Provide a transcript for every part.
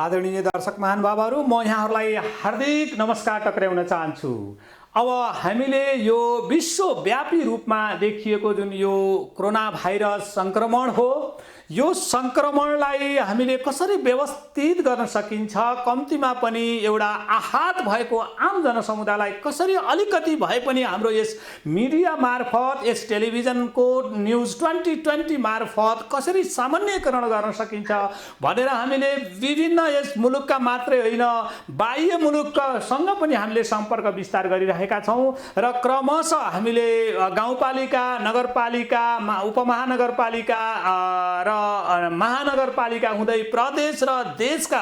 आदरणीय दर्शक महानुभावहरू, म यहाँहरूलाई हार्दिक नमस्कार टक्राउन चाहन्छु। अब हामीले यो विश्वव्यापी रूपमा देखिएको जुन यो कोरोना भाइरस संक्रमण हो, यो संक्रमणलाई हामीले कसरी व्यवस्थित गर्न सकिन्छ, कम्तीमा पनि एउटा आहत भएको आम जनसमुदायलाई कसरी अलिकति भए पनि हाम्रो यस मिडिया मार्फत, यस टेलिभिजनको न्युज 2020 मार्फत कसरी सामान्यकरण गर्न सकिन्छ भनेर हामीले विभिन्न यस मुलुकका मात्रै होइन बाह्य मुलुकसँग पनि हामीले सम्पर्क विस्तार गरिरहेका छौँ र क्रमशः हामीले गाउँपालिका, नगरपालिका, उपमहानगरपालिका र महानगरपालिका हुँदै प्रदेश र देशका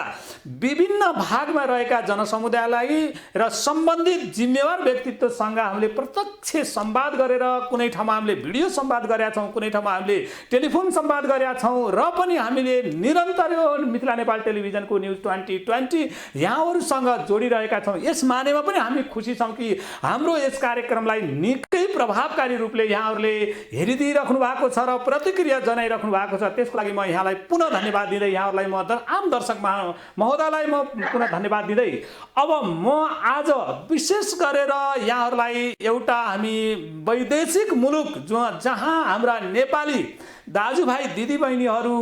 विभिन्न भागमा रहेका जनसमुदायलाई र सम्बन्धित जिम्मेवार व्यक्तित्वसँग हामीले प्रत्यक्ष संवाद गरेर कुनै ठाउँमा हामीले भिडियो संवाद गरेका छौँ, कुनै ठाउँमा हामीले टेलिफोन संवाद गरेका छौँ र पनि हामीले निरन्तर यो मिथिला नेपाल टेलिभिजनको न्युज 2020 यहाँहरूसँग जोडिरहेका छौँ। यस मानेमा पनि हामी खुसी छौँ कि हाम्रो यस कार्यक्रमलाई निकै प्रभावकारी रूपले यहाँहरूले हेरिदिइराख्नु भएको छ र प्रतिक्रिया जनाइराख्नु भएको छ। त्यसको लागि म यहाँलाई पुनः धन्यवाद दिँदै, यहाँहरूलाई म आम दर्शक महोदयलाई म पुनः धन्यवाद दिँदै अब म आज विशेष गरेर यहाँहरूलाई एउटा हामी वैदेशिक मुलुक जहाँ हाम्रा नेपाली दाजुभाइ दिदीबहिनीहरू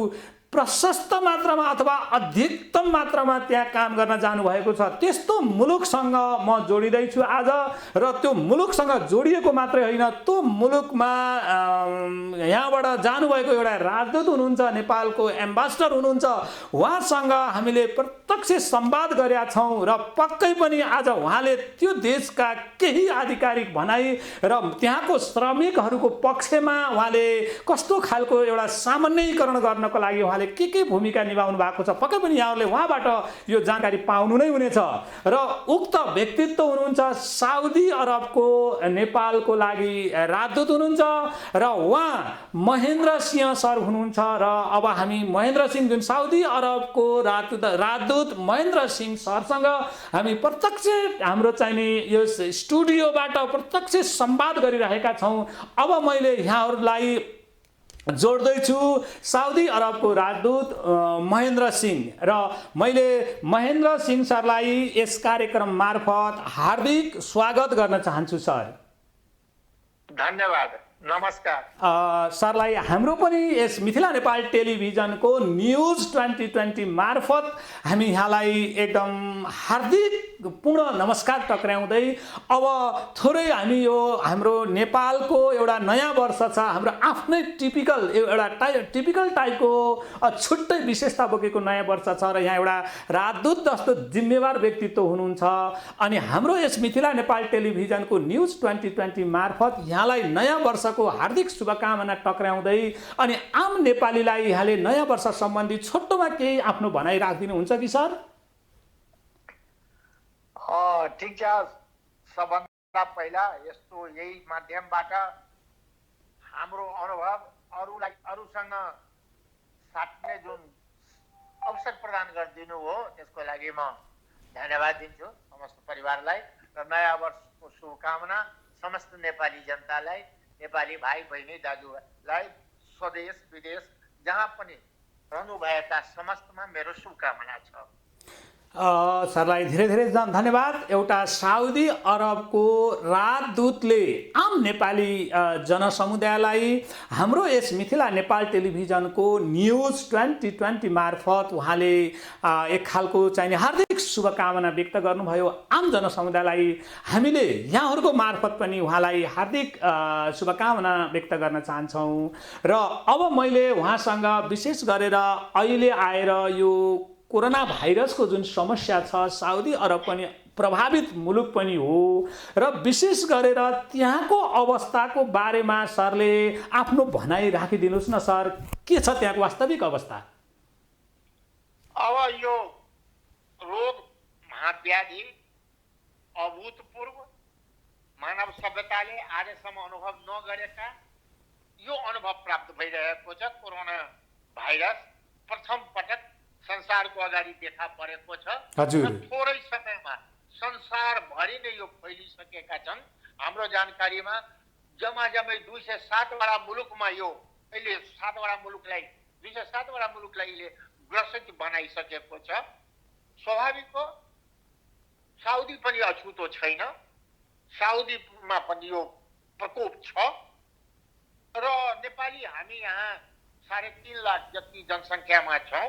प्रशस्त मात्रामा अथवा अधिकतम मात्रामा त्यहाँ काम गर्न जानुभएको छ, त्यस्तो मुलुकसँग म जोडिँदैछु आज। र त्यो मुलुकसँग जोडिएको मात्रै होइन, त्यो मुलुकमा यहाँबाट जानुभएको एउटा राजदूत हुनुहुन्छ, नेपालको एम्बासडर हुनुहुन्छ, उहाँसँग हामीले प्रत्यक्ष संवाद गरेका छौँ र पक्कै पनि आज उहाँले त्यो देशका केही आधिकारिक भनाइ र त्यहाँको श्रमिकहरूको पक्षमा उहाँले कस्तो खालको एउटा सामान्यीकरण गर्नको लागि उहाँले के भूमिका निभाउनु भएको छ, पक्कै पनि यहाँहरूले उहाँबाट यो जानकारी पाउनु नै हुनेछ। र उक्त व्यक्तित्व हुनुहुन्छ साउदी अरबको नेपालको लागि राजदूत हुनुहुन्छ र उहाँ महेन्द्र सिंह सर हुनुहुन्छ। र अब हामी महेन्द्र सिंह जुन साउदी अरबको राजदूत महेन्द्र सिंह सरसँग हामी प्रत्यक्ष हाम्रो चाहिने यो स्टुडियोबाट प्रत्यक्ष संवाद गरिरहेका छौँ। अब मैले यहाँहरूलाई जोड्दैछु साउदी अरबको राजदूत महेन्द्र सिंह, र मैले महेन्द्र सिंह सरलाई यस कार्यक्रम मार्फत हार्दिक स्वागत गर्न चाहन्छु। सर धन्यवाद, नमस्कार। सरलाई हाम्रो पनि यस मिथिला नेपाल टेलिभिजनको न्युज 2020 मार्फत हामी यहाँलाई एकदम हार्दिक पूर्ण नमस्कार टक्राउँदै अब थोरै हामी यो हाम्रो नेपालको एउटा नयाँ वर्ष छ, हाम्रो आफ्नै टिपिकल टाइपको छुट्टै विशेषता बोकेको नयाँ वर्ष छ र यहाँ एउटा राजदूत जस्तो जिम्मेवार व्यक्तित्व हुनुहुन्छ। अनि हाम्रो यस मिथिला नेपाल टेलिभिजनको न्युज 2020 मार्फत यहाँलाई नयाँ वर्षको हार्दिक शुभकामना टक्राउँदै अनि आम नेपालीलाई यहाँले नयाँ वर्ष सम्बन्धी छोटोमा केही आफ्नो भनाइ राखिदिनुहुन्छ कि सर? ठिक छ, सबभन्दा पहिला यस्तो यही माध्यमबाट हाम्रो अनुभव अरूसँग साट्ने जुन अवसर प्रदान गरिदिनु हो त्यसको लागि म धन्यवाद दिन्छु समस्त परिवारलाई र नयाँ वर्षको शुभकामना समस्त नेपाली जनतालाई, नेपाली भाइ बहिनी दाजुलाई स्वदेश विदेश जहाँ पनि रहनुभएका समस्तमा मेरो शुभकामना छ। सरलाई धेरै धेरै धन्यवाद। एउटा साउदी अरबको राजदूतले आम नेपाली जनसमुदायलाई हाम्रो यस मिथिला नेपाल टेलिभिजनको न्युज 2020 मार्फत उहाँले एक खालको चाहिने हार्दिक शुभकामना व्यक्त गर्नुभयो आम जनसमुदायलाई। हामीले यहाँहरूको मार्फत पनि उहाँलाई हार्दिक शुभकामना व्यक्त गर्न चाहन्छौँ। र अब मैले उहाँसँग विशेष गरेर अहिले आएर यो कोरोना भाइरसको जुन समस्या छ, साउदी अरब पनि प्रभावित मुलुक पनि हो र विशेष गरेर त्यहाँको अवस्थाको बारेमा सरले आफ्नो भनाइ राखिदिनुहोस् न। सर, के छ त्यहाँको वास्तविक अवस्था? अब यो रोग महाव्याधि अभूतपूर्व मानव सभ्यताले आजसम्म अनुभव नगरेका यो अनुभव प्राप्त भइरहेको छ। कोरोना भाइरस प्रथम पटक संसारको अगाडि देखा परेको छ। थोरै समयमा संसारभरि नै यो फैलिसकेका छन्। हाम्रो जानकारीमा जम्मै 207 वटा मुलुकमा यो अहिले 207 वटा मुलुकलाई ग्रसित बनाइसकेको छ। स्वाभाविक हो, साउदी पनि अछुतो छैन, साउदीमा पनि यो प्रकोप छ र नेपाली हामी यहाँ 3.5 लाख जति जनसङ्ख्यामा छौँ।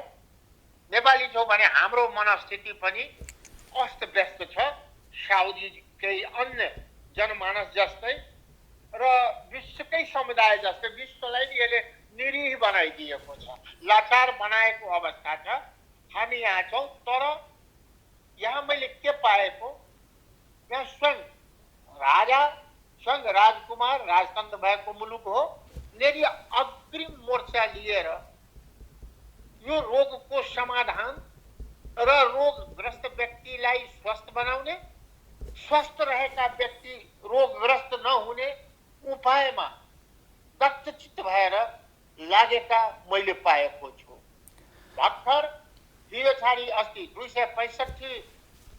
नेपाली छौँ भने हाम्रो मनस्थिति पनि अस्त व्यस्त छ साउदी केही अन्य जनमानस जस्तै र विश्वकै समुदाय जस्तै। विश्वलाई यसले निरीह बनाइदिएको छ, लाचार बनाएको अवस्था छ। हामी यहाँ छौँ, तर यहाँ मैले के पाएको, यहाँ स्वयं राजा, स्वयं राजकुमार, राजतन्त्र भएको मुलुक हो। यदि अग्रिम मोर्चा लिएर यो रोगको समाधान र रोगग्रस्त व्यक्तिलाई स्वस्थ बनाउने, स्वस्थ रहेका व्यक्ति रोगग्रस्त नहुने उपायमा दक्षचित्त भएर लागेका मैले पाएको छु। भर्खर हिजो छाडी अस्ति $265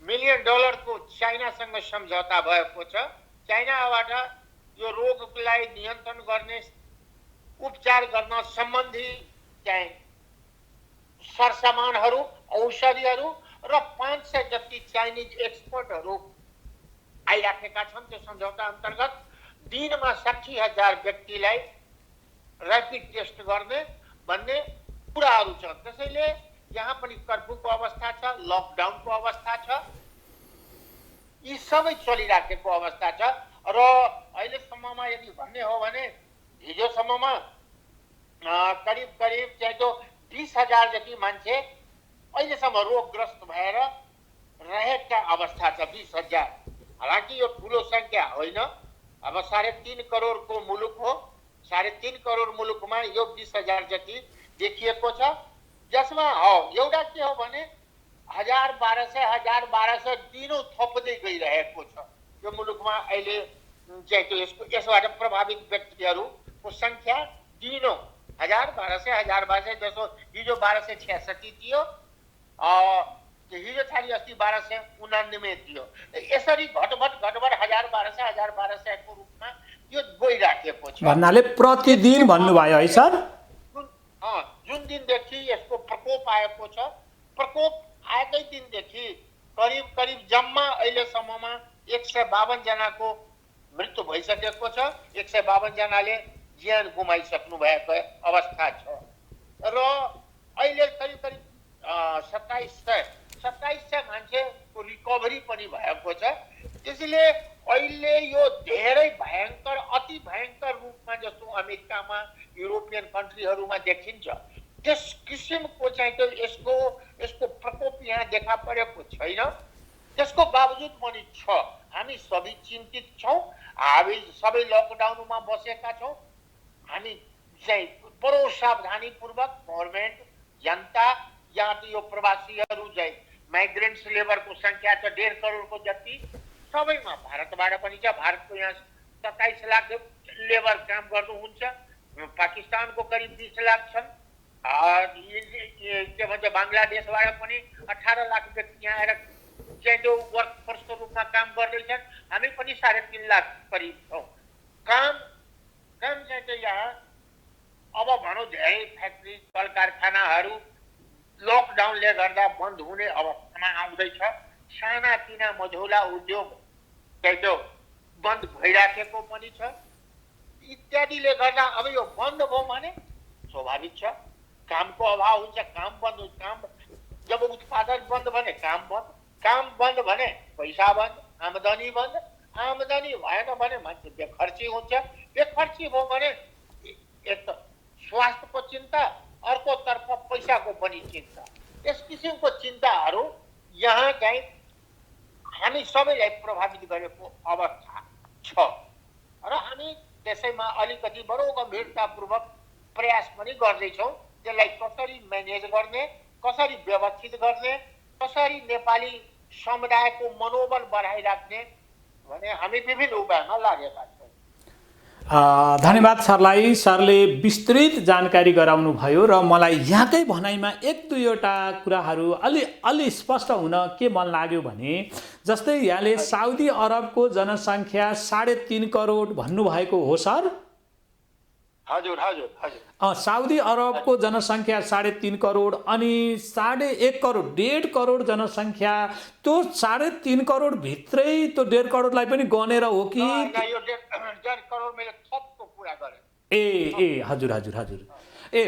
मिलियन को चाइनासँग सम्झौता भएको छ। चाइनाबाट यो रोगलाई नियन्त्रण गर्ने, उपचार गर्न सम्बन्धी चाहिँ सरसामानहरू, औषधिहरू र 500 जति चाइनिज एक्सपर्टहरू आइराखेका छन्। त्यो सम्झौता अन्तर्गत दिनमा 60,000 व्यक्तिलाई ऱ्यापिड टेस्ट गर्ने भन्ने कुराहरू छ। त्यसैले यहाँ पनि कर्फ्यूको अवस्था छ, लकडाउनको अवस्था छ, यी सबै चलिराखेको अवस्था छ। र अहिलेसम्ममा यदि भन्ने हो भने हिजोसम्ममा करिब चाहिँ 20,000 जति मान्छे अहिलेसम्म रोगग्रस्त भएर रहेका अवस्था छ। 20,000, हालांकि यो ठुलो संख्या होइन। अब 3.5 करोडको मुलुक हो, 3.5 करोड मुलुकमा यो 20,000 जति देखिएको छ। जसमा एउटा के हो भने 1,000-1,200 दिनौँ थप्दै गइरहेको छ यो मुलुकमा। अहिले चाहिँ यसबाट प्रभावित व्यक्तिहरूको संख्या दिनौँ 1,000-1,200 जसो हिजो 1,266 थियो, हिजो छाडी अस्ति 1,299 थियो। यसरी घटबड 1,000-1,200 को रूपमा यो गइराखेको छ। भन्नाले प्रतिदिन भन्नुभयो है सर? जुन दिनदेखि यसको प्रकोप आएको छ, प्रकोप आएकै दिनदेखि करिब जम्मा अहिलेसम्ममा 152 जनाको मृत्यु भइसकेको छ। 152 जनाले ज्यान गुमाइसक्नु भएको अवस्था छ र अहिले करिब 2700 मान्छेको रिकभरी पनि भएको छ। त्यसैले अहिले यो धेरै भयङ्कर, अति भयङ्कर रूपमा जस्तो अमेरिकामा, युरोपियन कन्ट्रीहरूमा देखिन्छ त्यस किसिमको चाहिँ यसको प्रकोप यहाँ देखा परेको छैन। त्यसको बावजुद पनि छ। हामी सबै चिन्तित छौँ, हामी सबै लकडाउनमा बसेका छौँ। हामी चाहिँ बडो सावधानीपूर्वक गभर्मेन्ट, जनता, यहाँ त यो प्रवासीहरू चाहिँ माइग्रेन्ट्स लेबरको संख्या छ 1.5 करोडको जति, सबैमा भारतबाट पनि छ। भारतको यहाँ 27 लाख लेबर काम गर्नुहुन्छ, पाकिस्तानको करिब 20 लाख छन्, के भन्छ बङ्गलादेशबाट पनि 18 लाख व्यक्ति यहाँ आएर चाहिँ जो वर्कफोर्सको रूपमा काम गर्दैछन्। हामी पनि 3.5 लाख करिब छौँ। काम चाहिँ यहाँ अब भनौँ धेरै फ्याक्ट्री, कल कारखानाहरू लकडाउनले गर्दा बन्द हुने अवस्थामा आउँदैछ। सानातिना मझौला उद्योग चाहिँ बन्द भइराखेको पनि छ। इत्यादिले गर्दा अब यो बन्द भयो भने स्वाभाविक छ कामको अभाव हुन्छ। काम बन्द, काम जब उत्पादन बन्द भने काम बन्द भने पैसा बन्द, आमदानी बन्द, आमदानी भएन भने मान्छे बेखर्ची हुन्छ। बेखर्ची भयो भने एक त स्वास्थ्यको चिन्ता, अर्कोतर्फ पैसाको पनि चिन्ता। यस किसिमको चिन्ताहरू यहाँ चाहिँ हामी सबैलाई प्रभावित गरेको अवस्था छ र हामी त्यसैमा अलिकति बडो गम्भीरतापूर्वक प्रयास पनि गर्दैछौँ। त्यसलाई कसरी म्यानेज गर्ने, कसरी व्यवस्थित गर्ने, कसरी नेपाली समुदायको मनोबल बढाइराख्ने भने हामी विभिन्न उपायमा लागेका छौँ। धन्यवाद सरलाई। सरले विस्तृत जानकारी गराउनु भयो र मलाई यहाँकै भनाइमा 1-2वटा कुराहरू अलि स्पष्ट हुन के मन लाग्यो भने, जस्तै यहाँले साउदी अरबको जनसङ्ख्या 3.5 करोड भन्नुभएको हो सर? हजुर हजुर हजुर साउदी अरबको जनसङ्ख्या 3.5 करोड अनि 1.5 करोड 1.5 करोड जनसङ्ख्या, त्यो 3.5 करोड भित्रै त्यो 1.5 करोडलाई पनि गनेर हो कि? यो 1.5 करोड मैले थपको कुरा गरेँ। ए हजुर हजुर हजुर।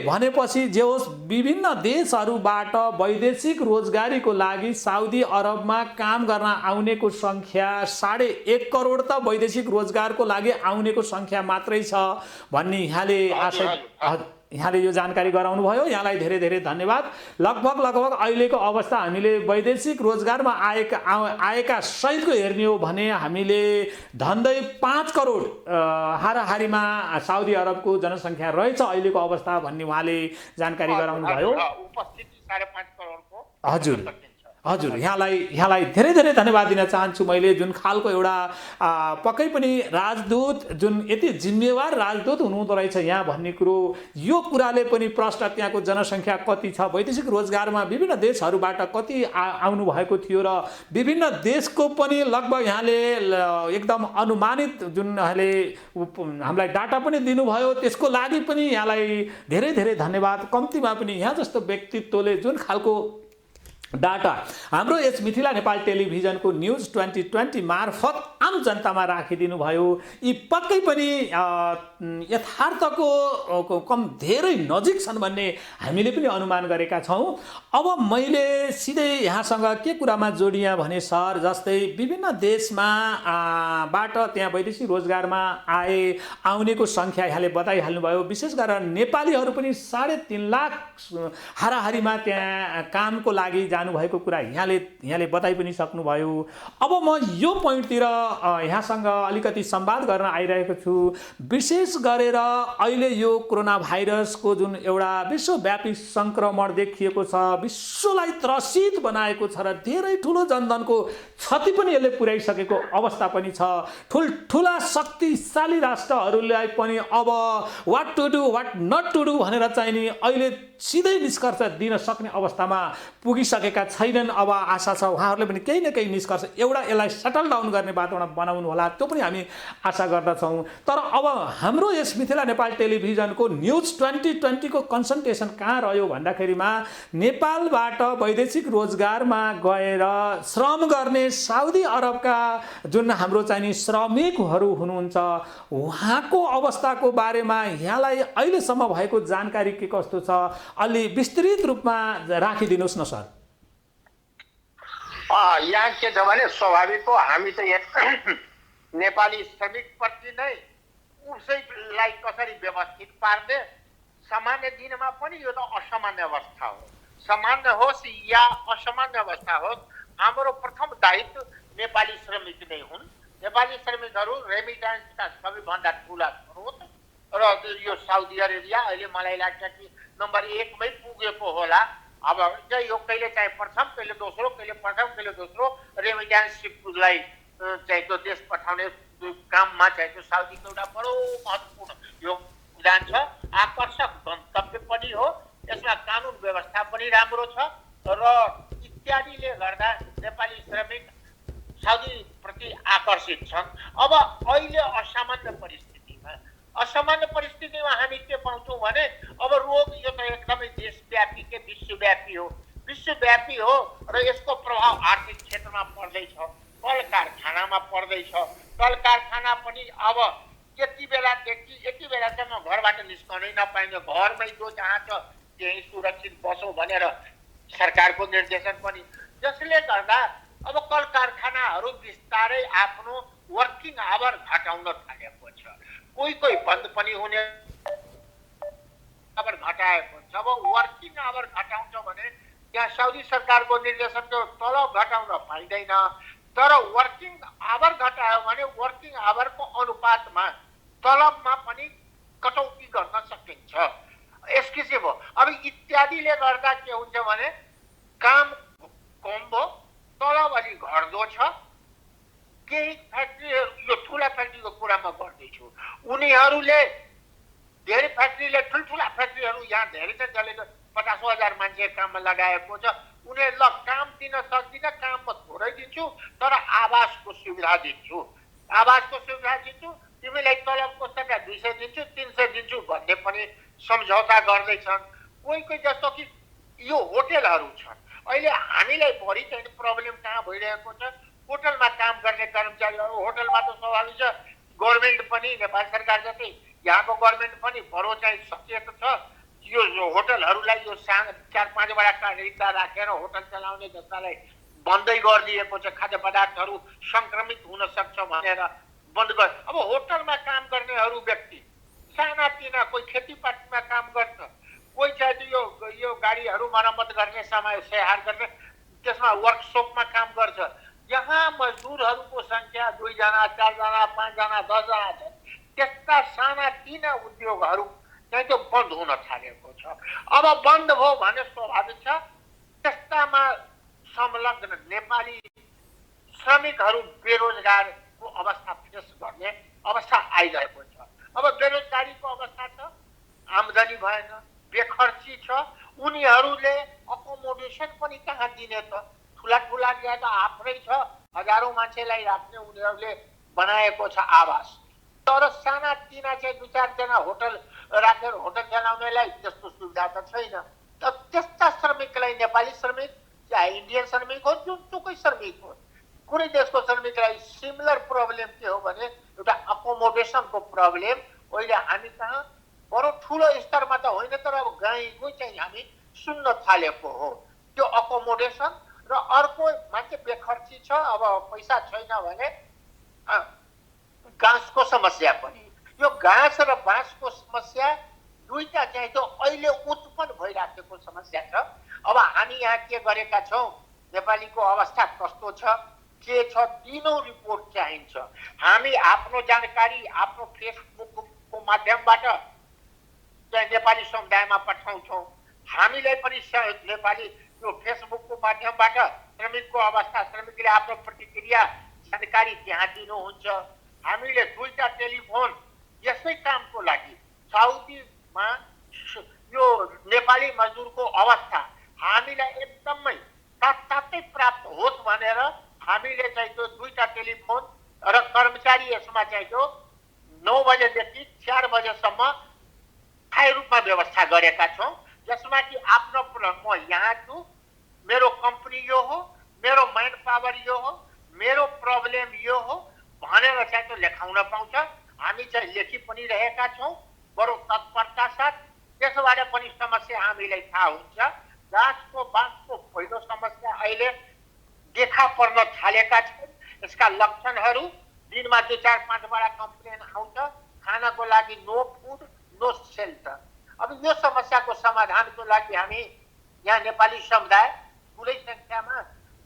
भनेपछि जे होस्, विभिन्न देशहरूबाट वैदेशिक रोजगारीको लागि साउदी अरबमा काम गर्न आउनेको सङ्ख्या 1.5 करोड त वैदेशिक रोजगारको लागि आउनेको सङ्ख्या मात्रै छ भन्ने यहाँले यो जानकारी गराउनु भयो। यहाँलाई धेरै धेरै धन्यवाद। लगभग अहिलेको अवस्था हामीले वैदेशिक रोजगारमा आएका सहितको हेर्ने हो भने हामीले धन्दै 5 करोड हाराहारीमा साउदी अरबको जनसङ्ख्या रहेछ अहिलेको अवस्था भन्ने उहाँले जानकारी गराउनु भयो। उपस्थिति 5.5 करोडको। हजुर हजुर, यहाँलाई धेरै धेरै धन्यवाद दिन चाहन्छु मैले। जुन खालको एउटा पक्कै पनि राजदूत, जुन यति जिम्मेवार राजदूत हुनुहुँदो रहेछ यहाँ भन्ने कुरो, यो कुराले पनि प्रश्न त्यहाँको जनसङ्ख्या कति छ, वैदेशिक रोजगारमा विभिन्न देशहरूबाट कति आउनु भएको थियो र विभिन्न देशको पनि लगभग यहाँले एकदम अनुमानित जुन यहाँले हामीलाई डाटा पनि दिनुभयो, त्यसको लागि पनि यहाँलाई धेरै धेरै धन्यवाद। कम्तीमा पनि यहाँ जस्तो व्यक्तित्वले जुन खालको डाटा हाम्रो यस मिथिला नेपाल टेलिभिजनको न्युज 2020 मार्फत आम जनतामा राखिदिनु भयो, यी पक्कै पनि यथार्थको कम धेरै नजिक छन् भन्ने हामीले पनि अनुमान गरेका छौँ। अब मैले सिधै यहाँसँग के कुरामा जोडिएँ भने सर, जस्तै विभिन्न देशमा बाट त्यहाँ वैदेशिक रोजगारमा आउनेको सङ्ख्या यहाँले बताइहाल्नुभयो। विशेष गरेर नेपालीहरू पनि 3.5 लाख हाराहारीमा त्यहाँ कामको लागि भएको कुरा यहाँले बताइ पनि सक्नुभयो। अब म यो पोइन्टतिर यहाँसँग अलिकति संवाद गर्न आइरहेको छु। विशेष गरेर अहिले यो कोरोना भाइरसको जुन एउटा विश्वव्यापी सङ्क्रमण देखिएको छ, विश्वलाई त्रसित बनाएको छ र धेरै ठुलो जनधनको क्षति पनि यसले पुर्याइसकेको अवस्था पनि छ। ठुल्ठुला शक्तिशाली राष्ट्रहरूलाई पनि अब what to do what not to do भनेर चाहिँ नि अहिले सिधै निष्कर्ष दिन सक्ने अवस्थामा पुगिसकेका छैनन्। अब आशा छ उहाँहरूले पनि केही न केही निष्कर्ष एउटा यसलाई सेटल डाउन गर्ने वातावरण बनाउनु होला, त्यो पनि हामी आशा गर्दछौँ। तर अब हाम्रो यस मिथिला नेपाल टेलिभिजनको न्युज 2020 को कन्सन्ट्रेसन कहाँ रह्यो भन्दाखेरिमा नेपालबाट वैदेशिक रोजगारमा गएर श्रम गर्ने साउदी अरबका जुन हाम्रो चाहिँ नि श्रमिकहरू हुनुहुन्छ, उहाँको अवस्थाको बारेमा यहाँलाई अहिलेसम्म भएको जानकारी के कस्तो छ, अलि विस्तृत रूपमा राखिदिनुहोस् न सर। यहाँ के छ भने स्वाभाविक हो, हामी चाहिँ नेपाली श्रमिकप्रति नै उसैलाई कसरी व्यवस्थित पार्ने, सामान्य दिनमा पनि यो त असामान्य अवस्था हो। सामान्य होस् या असामान्य अवस्था होस्, हाम्रो प्रथम दायित्व नेपाली श्रमिक नै हुन्। नेपाली श्रमिकहरू रेमिटेन्सका सबैभन्दा ठुला स्रोत र यो साउदी अरेबिया अहिले मलाई लाग्छ कि नम्बर 1 मै पुगेको होला। अब यो कहिले चाहिँ प्रथम, कहिले दोस्रो, कहिले प्रथम, कहिले दोस्रो रेमिटेन्सलाई चाहिँ त्यो देश पठाउने काममा चाहिँ त्यो साउदीको एउटा बडो महत्त्वपूर्ण योगदान छ। आकर्षक गन्तव्य पनि हो, यसमा कानुन व्यवस्था पनि राम्रो छ र इत्यादिले गर्दा नेपाली श्रमिक साउदी प्रति आकर्षित छन्। अब अहिले असामान्य परिस्थितिमा हामी के पाउँछौँ भने अब रोग यो त एकदमै देशव्यापी के विश्वव्यापी हो र यसको प्रभाव आर्थिक क्षेत्रमा पर्दैछ, कल कारखानामा पर्दैछ। कल कारखाना पनि अब यति बेलासम्म घरबाट निस्कनै नपाइने, घरमै जो जहाँ छ त्यही सुरक्षित बसौँ भनेर सरकारको निर्देशन पनि, जसले गर्दा अब कल कारखानाहरू बिस्तारै आफ्नो वर्किङ आवर घटाउन थालेको छ। कोही बन्द पनि हुने आवर घटाएको छ। अब वर्किङ आवर घटाउँछ भने त्यहाँ साउदी सरकारको निर्देशनको तलब घटाउन पाइँदैन, तर वर्किङ आवर घटायो भने वर्किङ आवरको अनुपातमा तलबमा पनि कटौती गर्न सकिन्छ। यस किसिम हो। अब इत्यादिले गर्दा के हुन्छ भने काम कम भयो, तलब अलि घट्दो छ। केही फ्याक्ट्रीहरू, यो ठुला फ्याक्ट्रीको कुरामा गर्दैछु, उनीहरूले धेरै फ्याक्ट्रीले ठुल्ठुला फ्याक्ट्रीहरू यहाँ धेरै छ जसले 50,000 मान्छे काममा लगाएको छ। उनीहरू ल काम दिन सक्दिनँ, काम म थोरै दिन्छु तर आवासको सुविधा दिन्छु, तिमीलाई तलबको सट्टा 200 दिन्छु 300 दिन्छु भन्ने पनि सम्झौता गर्दैछन्। कोही कोही जस्तो कि यो होटलहरू छन्, अहिले हामीलाई बढी चाहिँ प्रब्लम कहाँ भइरहेको छ, होटलमा काम गर्ने कर्मचारीहरू। होटलमा त स्वाभाविक छ, गभर्मेन्ट पनि नेपाल सरकार जस्तै यहाँको गभर्मेन्ट पनि बडो चाहिँ सचेत छ। यो होटलहरूलाई यो सानो 4-5 वटा रिक्सा राखेर होटल चलाउने जस्तालाई बन्दै गरिदिएको छ। खाद्य पदार्थहरू संक्रमित हुन सक्छ भनेर बन्द गर। अब होटलमा काम गर्नेहरू व्यक्ति सानातिना कोही खेतीपातीमा काम गर्छ, कोही चाहिँ यो गाडीहरू मर्मत गर्ने समय स्याहार गर्ने त्यसमा वर्कसपमा काम गर्छ। यहाँ मजदुरहरूको संख्या 2 जना 4 जना 5 जना 10 जना छ। त्यस्ता सानातिना उद्योगहरू चाहिँ त्यो बन्द हुन थालेको छ। अब बन्द भयो भने स्वाभाविक छ त्यस्तामा संलग्न नेपाली श्रमिकहरू बेरोजगारको अवस्था फेस गर्ने अवस्था आइरहेको छ। अब बेरोजगारीको अवस्था छ, आम्दानी भएन, बेखर्ची छ, उनीहरूले अकोमोडेसन पनि कहाँ दिने त? ठुला ठुला ज्यादा आफ्नै छ, हजारौं मान्छेलाई राख्ने उनीहरूले बनाएको छ आवास। तर सानातिना चाहिँ 2-4 जना होटल राखेर होटल चलाउनेलाई त्यस्तो सुविधा त छैन। त्यस्ता श्रमिकलाई, नेपाली श्रमिक चाहे इन्डियन श्रमिक हो, जुनसुकै श्रमिक हो, कुनै देशको श्रमिकलाई सिमिलर प्रब्लम के हो भने एउटा अकोमोडेसनको प्रब्लम अहिले हामी कहाँ बडो ठुलो स्तरमा त होइन तर अब गाईको चाहिँ हामी सुन्न थालेको हो त्यो अकोमोडेसन। र अर्को मान्छे बेखर्ची छ, अब पैसा छैन भने घाँसको समस्या पनि। यो घाँस र बाँसको समस्या दुईटा चाहिँ त्यो अहिले उत्पन्न भइराखेको समस्या छ। अब हामी यहाँ के गरेका छौँ, नेपालीको अवस्था कस्तो छ के छ दिनौ रिपोर्ट चाहिन्छ। हामी आफ्नो जानकारी आफ्नो फेसबुकको माध्यमबाट चाहिँ नेपाली समुदायमा पठाउँछौँ। हामीलाई पनि नेपाली यो फेसबुकको माध्यमबाट श्रमिकको अवस्था, श्रमिकले आफ्नो प्रतिक्रिया जानकारी त्यहाँ दिनुहुन्छ। हामीले 2टा टेलिफोन यसै कामको लागि साउदीमा यो नेपाली मजदुरको अवस्था हामीलाई एकदमै साथसाथै प्राप्त होस् भनेर हामीले चाहिँ त्यो 2टा टेलिफोन र कर्मचारी यसमा चाहिँ त्यो 9 बजेदेखि 4 बजेसम्म स्थायी रूपमा व्यवस्था गरेका छौँ। जसमा कि आफ्नो म यहाँ छु, मेरो कम्पनी यो हो, मेरो मैन पावर यो हो, मेरो प्रब्लम यो हो भनेर चाहिँ त्यो लेखाउन पाउँछ। हामी चाहिँ लेखी पनि रहेका छौँ बडो तत्परता साथ। त्यसबाट पनि समस्या हामीलाई थाहा हुन्छ। घाँसको बाँसको पहिलो समस्या अहिले देखा पर्न थालेका छन्। यसका लक्षणहरू दिनमा 2-4-5 वटा कम्प्लेन आउँछ। खानको लागि नो फुड नो सेल्टर। अब यो समस्याको समाधानको लागि हामी यहाँ नेपाली समुदाय ठुलै संख्यामा,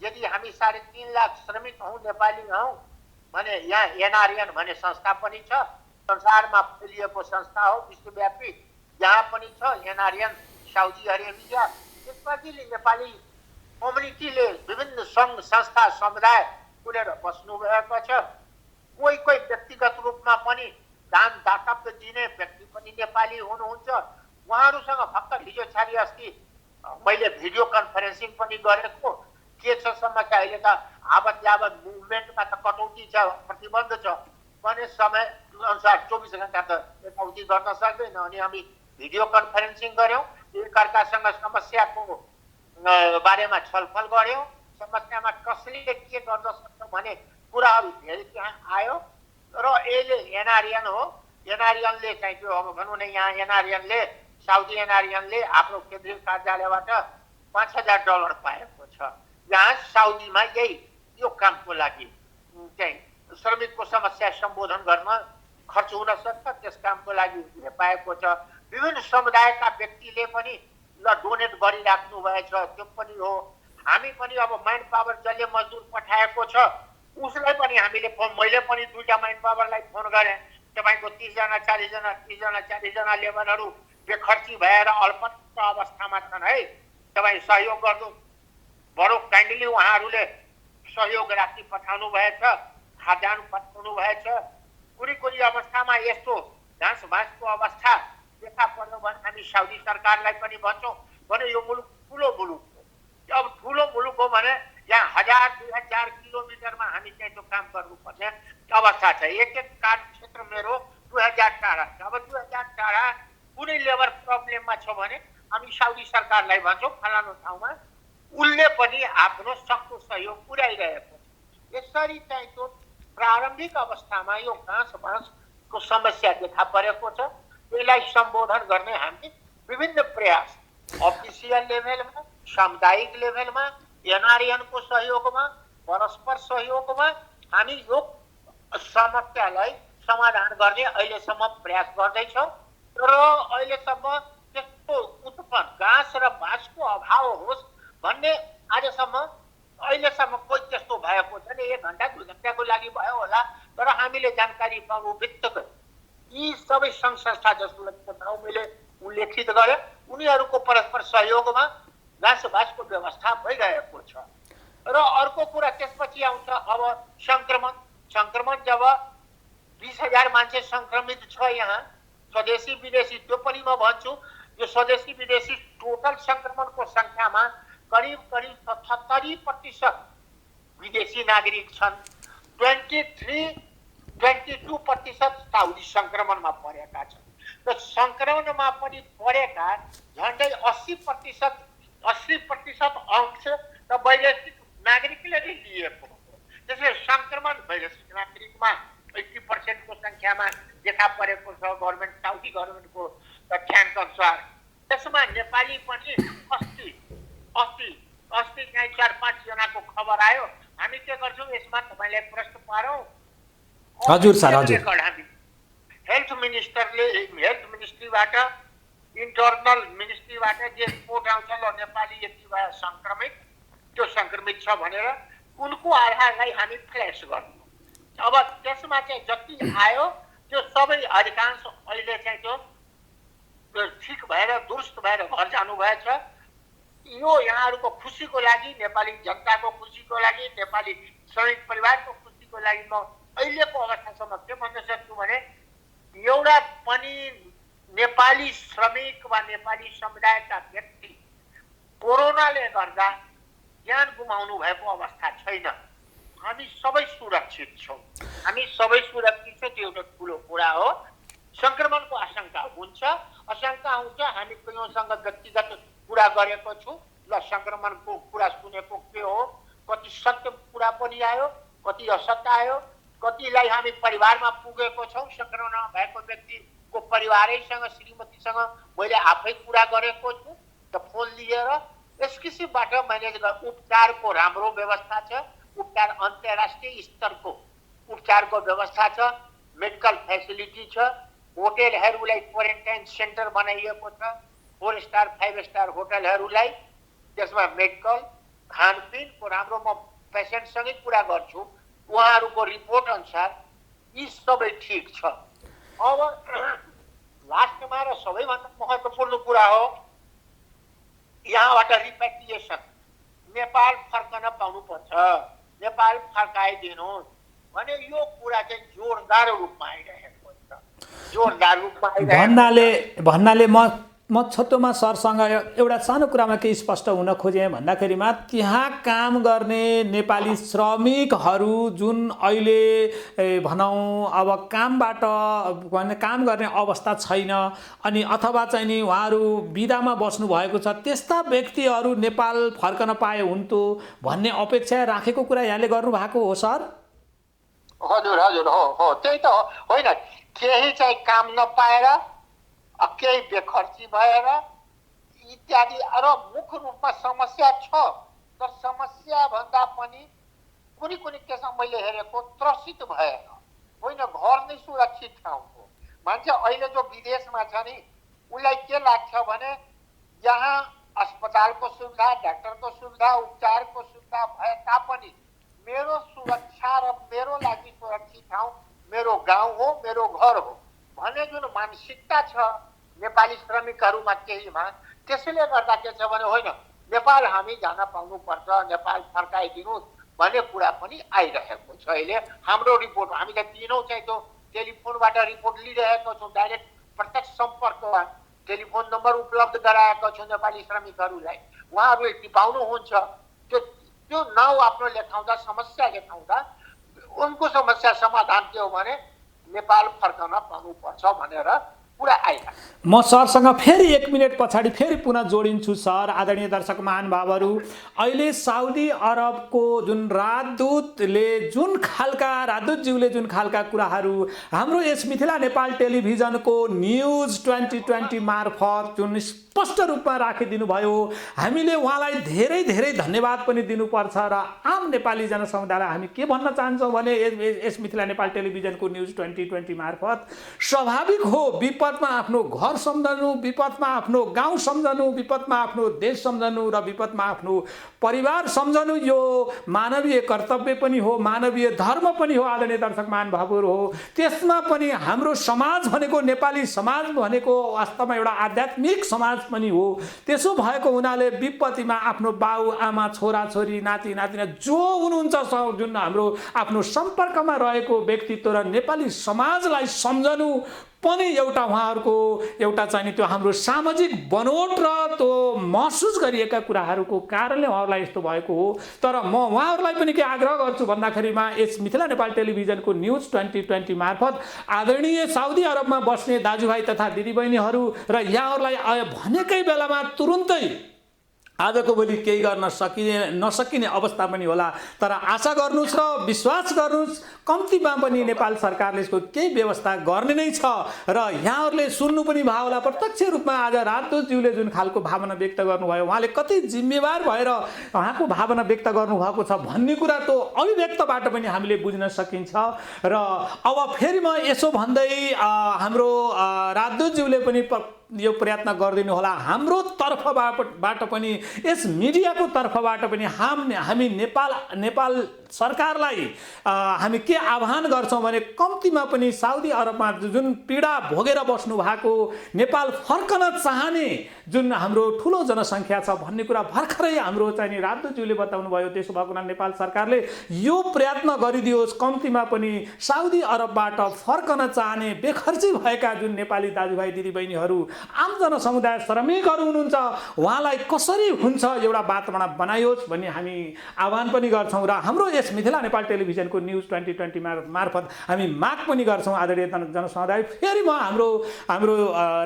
यदि हामी 3.5 लाख श्रमिक हौँ, नेपाली हौँ भने यहाँ एनआरएन भन्ने संस्था पनि छ, संसारमा फैलिएको संस्था हो विश्वव्यापी। यहाँ पनि छ एनआरएन साउदी अरेबिया। यसपछि नेपाली कम्युनिटीले विभिन्न सङ्घ संस्था समुदाय खुलेर बस्नुभएको छ। कोही कोही व्यक्तिगत रूपमा पनि दान दातव्य दिने व्यक्ति पनि नेपाली हुनुहुन्छ। उहाँहरूसँग भर्खर हिजो छाडी अस्ति मैले भिडियो कन्फरेन्सिङ पनि गरेको। के छ समस्या, अहिले त आवत जावत मुभमेन्टमा त कटौती छ, प्रतिबन्ध छ भने समय अनुसार 24 घण्टा त यताउति गर्न सक्दैन। अनि हामी भिडियो कन्फरेन्सिङ गऱ्यौँ, एकअर्कासँग समस्याको बारेमा छलफल गऱ्यौँ। समस्यामा कसले के गर्न सक्छ भन्ने कुराहरू धेरै त्यहाँ आयो। र यसले एनआरएन हो, एनआरएनले चाहिँ त्यो अब भनौँ न यहाँ एनआरएनले साउदी एनआरएनले आफ्नो केन्द्रीय कार्यालयबाट $5000 पाएको छ। यहाँ साउदीमा यही यो कामको लागि चाहिँ श्रमिकको समस्या सम्बोधन गर्न खर्च हुन सक्छ, त्यस कामको लागि उसले पाएको छ। विभिन्न समुदायका व्यक्तिले पनि ल डोनेट गरिराख्नु भएछ, त्यो पनि हो। हामी पनि अब मैन पावर जसले मजदुर पठाएको छ उसलाई पनि हामीले मैले पनि 2टा मैन पावरलाई फोन गरेँ। तपाईँको 30 जना 40 जना 30 जना 40 जना लेबरहरू बेखर्ची भएर अल्पत्र अवस्थामा छन् है, तपाईँ सहयोग गर्नु। बडो काइन्डली उहाँहरूले सहयोग राशि पठाउनु भएछ, खाद्यान्न पठाउनु भएछ। कुनै कुनै अवस्थामा यस्तो घाँस बाँसको अवस्था देखा पर्यो भने हामी साउदी सरकारलाई पनि भन्छौँ भने यो मुलुक ठुलो मुलुक हो। अब ठुलो मुलुक हो भने यहाँ 1000-2000 किलोमिटरमा हामी चाहिँ त्यो काम गर्नुपर्ने अवस्था छ। एक कार्यक्षेत्र मेरो 2000 टाढा छ। अब 2000 टाढा कुनै लेबर प्रब्लममा छ भने हामी साउदी सरकारलाई भन्छौँ फलानु ठाउँमा, उसले पनि आफ्नो सक्दो सहयोग पुर्याइरहेको छ। यसरी चाहिँ त्यो प्रारम्भिक अवस्थामा यो घाँस समस्या देखा परेको छ। यसलाई सम्बोधन गर्ने हामी विभिन्न प्रयास अफिसियल लेभलमा, सामुदायिक लेभलमा, एनआरएनको सहयोगमा, परस्पर सहयोगमा हामी यो समस्यालाई समाधान गर्ने अहिलेसम्म प्रयास गर्दैछौँ। र अहिलेसम्म त्यस्तो उत्पन्न घाँस र बाँसको अभाव होस् भन्ने अहिलेसम्म कोही त्यस्तो भएको छैन। 1 घण्टा 2 घण्टाको लागि भयो होला, तर हामीले जानकारी पाउनु बित्तिकै यी सबै सङ्घ संस्था जसको नाउँ मैले उल्लेखित गरेँ, उनीहरूको परस्पर सहयोगमा घाँस बाँसको व्यवस्था भइरहेको छ। र अर्को कुरा त्यसपछि आउँछ अब सङ्क्रमण जब 20,000 मान्छे सङ्क्रमित छ यहाँ, स्वदेशी विदेशी, त्यो पनि म भन्छु, यो स्वदेशी विदेशी टोटल सङ्क्रमणको सङ्ख्यामा करिब 77% विदेशी नागरिक छन्। 22% साउदी सङ्क्रमणमा परेका छन्। र सङ्क्रमणमा पनि परेका झन्डै 80% अंश त वैदेशिक नागरिकले नै लिएको हो। त्यसले सङ्क्रमण वैदेशिक नागरिकमा 80% को सङ्ख्यामा देखा परेको छ साउदी गभर्मेन्टको तथ्याङ्क अनुसार। त्यसमा नेपाली पनि अस्ति चाहिँ 4-5 जनाको खबर आयो। हामी के गर्छौँ यसमा तपाईँलाई प्रश्न पारौँ। हजुर सर, हजुर। हामी हेल्थ मिनिस्ट्रीबाट, इन्टरनल मिनिस्ट्रीबाट जे रिपोर्ट आउँछ ल नेपाली यति भयो सङ्क्रमित, त्यो सङ्क्रमित छ भनेर कुनको आधारलाई हामी फ्ल्यास गर्छौँ। अब त्यसमा चाहिँ जति आयो त्यो सबै अधिकांश अहिले चाहिँ त्यो ठिक भएर दुरुस्त भएर घर जानुभएछ। यो यहाँहरूको खुसीको लागि, नेपाली जनताको खुसीको लागि, नेपाली श्रमिक परिवारको खुसीको लागि म अहिलेको अवस्थासम्म के भन्न सक्छु भने एउटा पनि नेपाली श्रमिक वा नेपाली समुदायका व्यक्ति कोरोनाले गर्दा ज्यान गुमाउनु भएको अवस्था छैन। हामी सबै सुरक्षित छौँ। त्यो एउटा ठुलो कुरा हो। सङ्क्रमणको आशंका हुन्छ, हामी कयौँसँग व्यक्तिगत कुरा गरेको छु। ल सङ्क्रमणको कुरा सुनेको के हो, कति सत्य कुरा पनि आयो, कति असत्य आयो, कतिलाई हामी परिवारमा पुगेको छौँ। सङ्क्रमण भएको व्यक्तिको परिवारैसँग, श्रीमतीसँग मैले आफै कुरा गरेको छु त फोन लिएर। यस किसिमबाट म्यानेज उपचारको राम्रो व्यवस्था छ। उपचार अन्तर्राष्ट्रिय स्तरको उपचारको व्यवस्था छ, मेडिकल फेसिलिटी छ। होटलहरूलाई क्वारेन्टाइन सेन्टर बनाइएको छ, 4 स्टार 5 स्टार होटलहरूलाई। त्यसमा मेडिकल खानपिनको राम्रो, म पेसेन्टसँगै कुरा गर्छु, उहाँहरूको रिपोर्ट अनुसार यी सबै ठिक छ। अब लास्टमा र सबैभन्दा महत्त्वपूर्ण कुरा हो यहाँबाट रिपेट्रिएसन। नेपाल फर्कन पाउनुपर्छ, नेपाल फर्काइदिनुहोस् भने यो कुरा चाहिँ जोरदार रूपमा आइरहेको छ। भन्नाले म छोटोमा सरसँग एउटा सानो कुरामा केही स्पष्ट हुन खोजेँ भन्दाखेरिमा त्यहाँ काम गर्ने नेपाली श्रमिकहरू जुन अहिले भनौँ अब काम गर्ने अवस्था छैन अनि अथवा चाहिँ नि उहाँहरू बिदामा बस्नु भएको छ, त्यस्ता व्यक्तिहरू नेपाल फर्कन पाए हुन्थ्यो भन्ने अपेक्षा राखेको कुरा यहाँले गर्नुभएको हो सर? हजुर हो, त्यही त होइन। केही चाहिँ काम नपाएर, केही बेखर्ची भएर इत्यादि। र मुख्य रूपमा समस्या छ, तर समस्या भन्दा पनि कुनै केसमा मैले हेरेको त्रसित भएर होइन, घर नै सुरक्षित ठाउँ हो। मान्छे अहिले जो विदेशमा छ नि, उसलाई के लाग्छ भने यहाँ अस्पतालको सुविधा, डाक्टरको सुविधा, उपचारको सुविधा भए तापनि मेरो सुरक्षा र मेरो लागि सुरक्षित ठाउँ मेरो गाउँ हो, मेरो घर हो भन्ने जुन मानसिकता छ नेपाली श्रमिकहरूमा केहीमा, त्यसैले गर्दा के छ भने होइन नेपाल हामी जान पाउनुपर्छ, नेपाल फर्काइदिनुहोस् भन्ने कुरा पनि आइरहेको छ। अहिले हाम्रो रिपोर्ट हामी त दिनौँ चाहिँ त्यो टेलिफोनबाट रिपोर्ट लिइरहेको छौँ, डाइरेक्ट प्रत्यक्ष सम्पर्कमा टेलिफोन नम्बर उपलब्ध गराएको छौँ नेपाली श्रमिकहरूलाई। उहाँहरूले टिपाउनुहुन्छ, त्यो त्यो नाउँ आफ्नो लेखाउँदा समस्या लेखाउँदा उनको समस्या समाधान के हो भने नेपाल फर्कन पाउनुपर्छ भनेर कुरा आइरहेको छ। म सरसँग फेरि 1 मिनट पछाडि फेरि पुनः जोडिन्छु सर। आदरणीय दर्शक महानुभावहरू, अहिले साउदी अरबको जुन राजदूतले राजदूतज्यूले जुन खालका कुराहरू हाम्रो यस मिथिला नेपाल टेलिभिजनको न्युज 2020 मार्फत जुन स्पष्ट रूपमा राखिदिनु भयो, हामीले उहाँलाई धेरै धेरै धन्यवाद पनि दिनुपर्छ। र आम नेपाली जनसमुदायलाई हामी के भन्न चाहन्छौँ भने यस मिथिला नेपाल टेलिभिजनको न्युज 2020 मार्फत स्वाभाविक हो विपदमा आफ्नो घर सम्झनु, विपदमा आफ्नो गाउँ सम्झनु, विपदमा आफ्नो देश सम्झनु र विपदमा आफ्नो परिवार सम्झनु यो मानवीय कर्तव्य पनि हो, मानवीय धर्म पनि हो। आदरणीय दर्शक महानुभावहरू हो, त्यसमा पनि हाम्रो समाज भनेको नेपाली समाज भनेको वास्तवमा एउटा आध्यात्मिक समाज पनि हो। त्यसो भएको हुनाले विपत्तिमा आफ्नो बाउ आमा छोराछोरी नाति नातिना जो हुनुहुन्छ जुन हाम्रो आफ्नो सम्पर्कमा रहेको व्यक्तित्व र नेपाली समाजलाई सम्झनु पनि एउटा उहाँहरूको एउटा चाहिँ त्यो हाम्रो सामाजिक बनोट र त्यो महसुस गरिएका कुराहरूको कारणले उहाँहरूलाई यस्तो भएको हो। तर म उहाँहरूलाई पनि के आग्रह गर्छु भन्दाखेरिमा यस मिथिला नेपाल टेलिभिजनको न्युज 2020 मार्फत आदरणीय साउदी अरबमा बस्ने दाजुभाइ तथा दिदीबहिनीहरू र यहाँहरूलाई भनेकै बेलामा तुरुन्तै आजको भोलि केही गर्न नसकिने अवस्था पनि होला, तर आशा गर्नुहोस् र विश्वास गर्नुहोस् कम्तीमा पनि नेपाल सरकारले यसको केही व्यवस्था गर्ने नै छ। र यहाँहरूले सुन्नु पनि भयो होला, प्रत्यक्ष रूपमा आज राजदूतज्यूले जुन खालको भावना व्यक्त गर्नुभयो, उहाँले कति जिम्मेवार भएर उहाँको भावना व्यक्त गर्नुभएको छ भन्ने कुरा त अभिव्यक्तबाट पनि हामीले बुझ्न सकिन्छ। र अब फेरि म यसो भन्दै हाम्रो राजदूतज्यूले पनि यो प्रयत्न गरिदिनु होला, हाम्रो तर्फबाट पनि यस मिडियाको तर्फबाट पनि हामी नेपाल सरकारलाई हामी के आह्वान गर्छौँ भने कम्तीमा पनि साउदी अरबमा जुन पीडा भोगेर बस्नु भएको नेपाल फर्कन चाहने जुन हाम्रो ठुलो जनसङ्ख्या छ भन्ने कुरा भर्खरै हाम्रो चाहिँ राजदूतज्यूले बताउनु भयो। त्यसो भएको हुनाले नेपाल सरकारले यो प्रयत्न गरिदियोस्, कम्तीमा पनि साउदी अरबबाट फर्कन चाहने बेखर्ची भएका जुन नेपाली दाजुभाइ दिदीबहिनीहरू आम जनसमुदाय श्रमिकहरू हुनुहुन्छ उहाँलाई कसरी हुन्छ एउटा वातावरण बनाइयोस् भन्ने हामी आह्वान पनि गर्छौँ। र हाम्रो यस मिथिला नेपाल टेलिभिजनको न्युज 2020 मार्फत हामी माग पनि गर्छौँ आदरणीय जनसमुदाय। फेरि म हाम्रो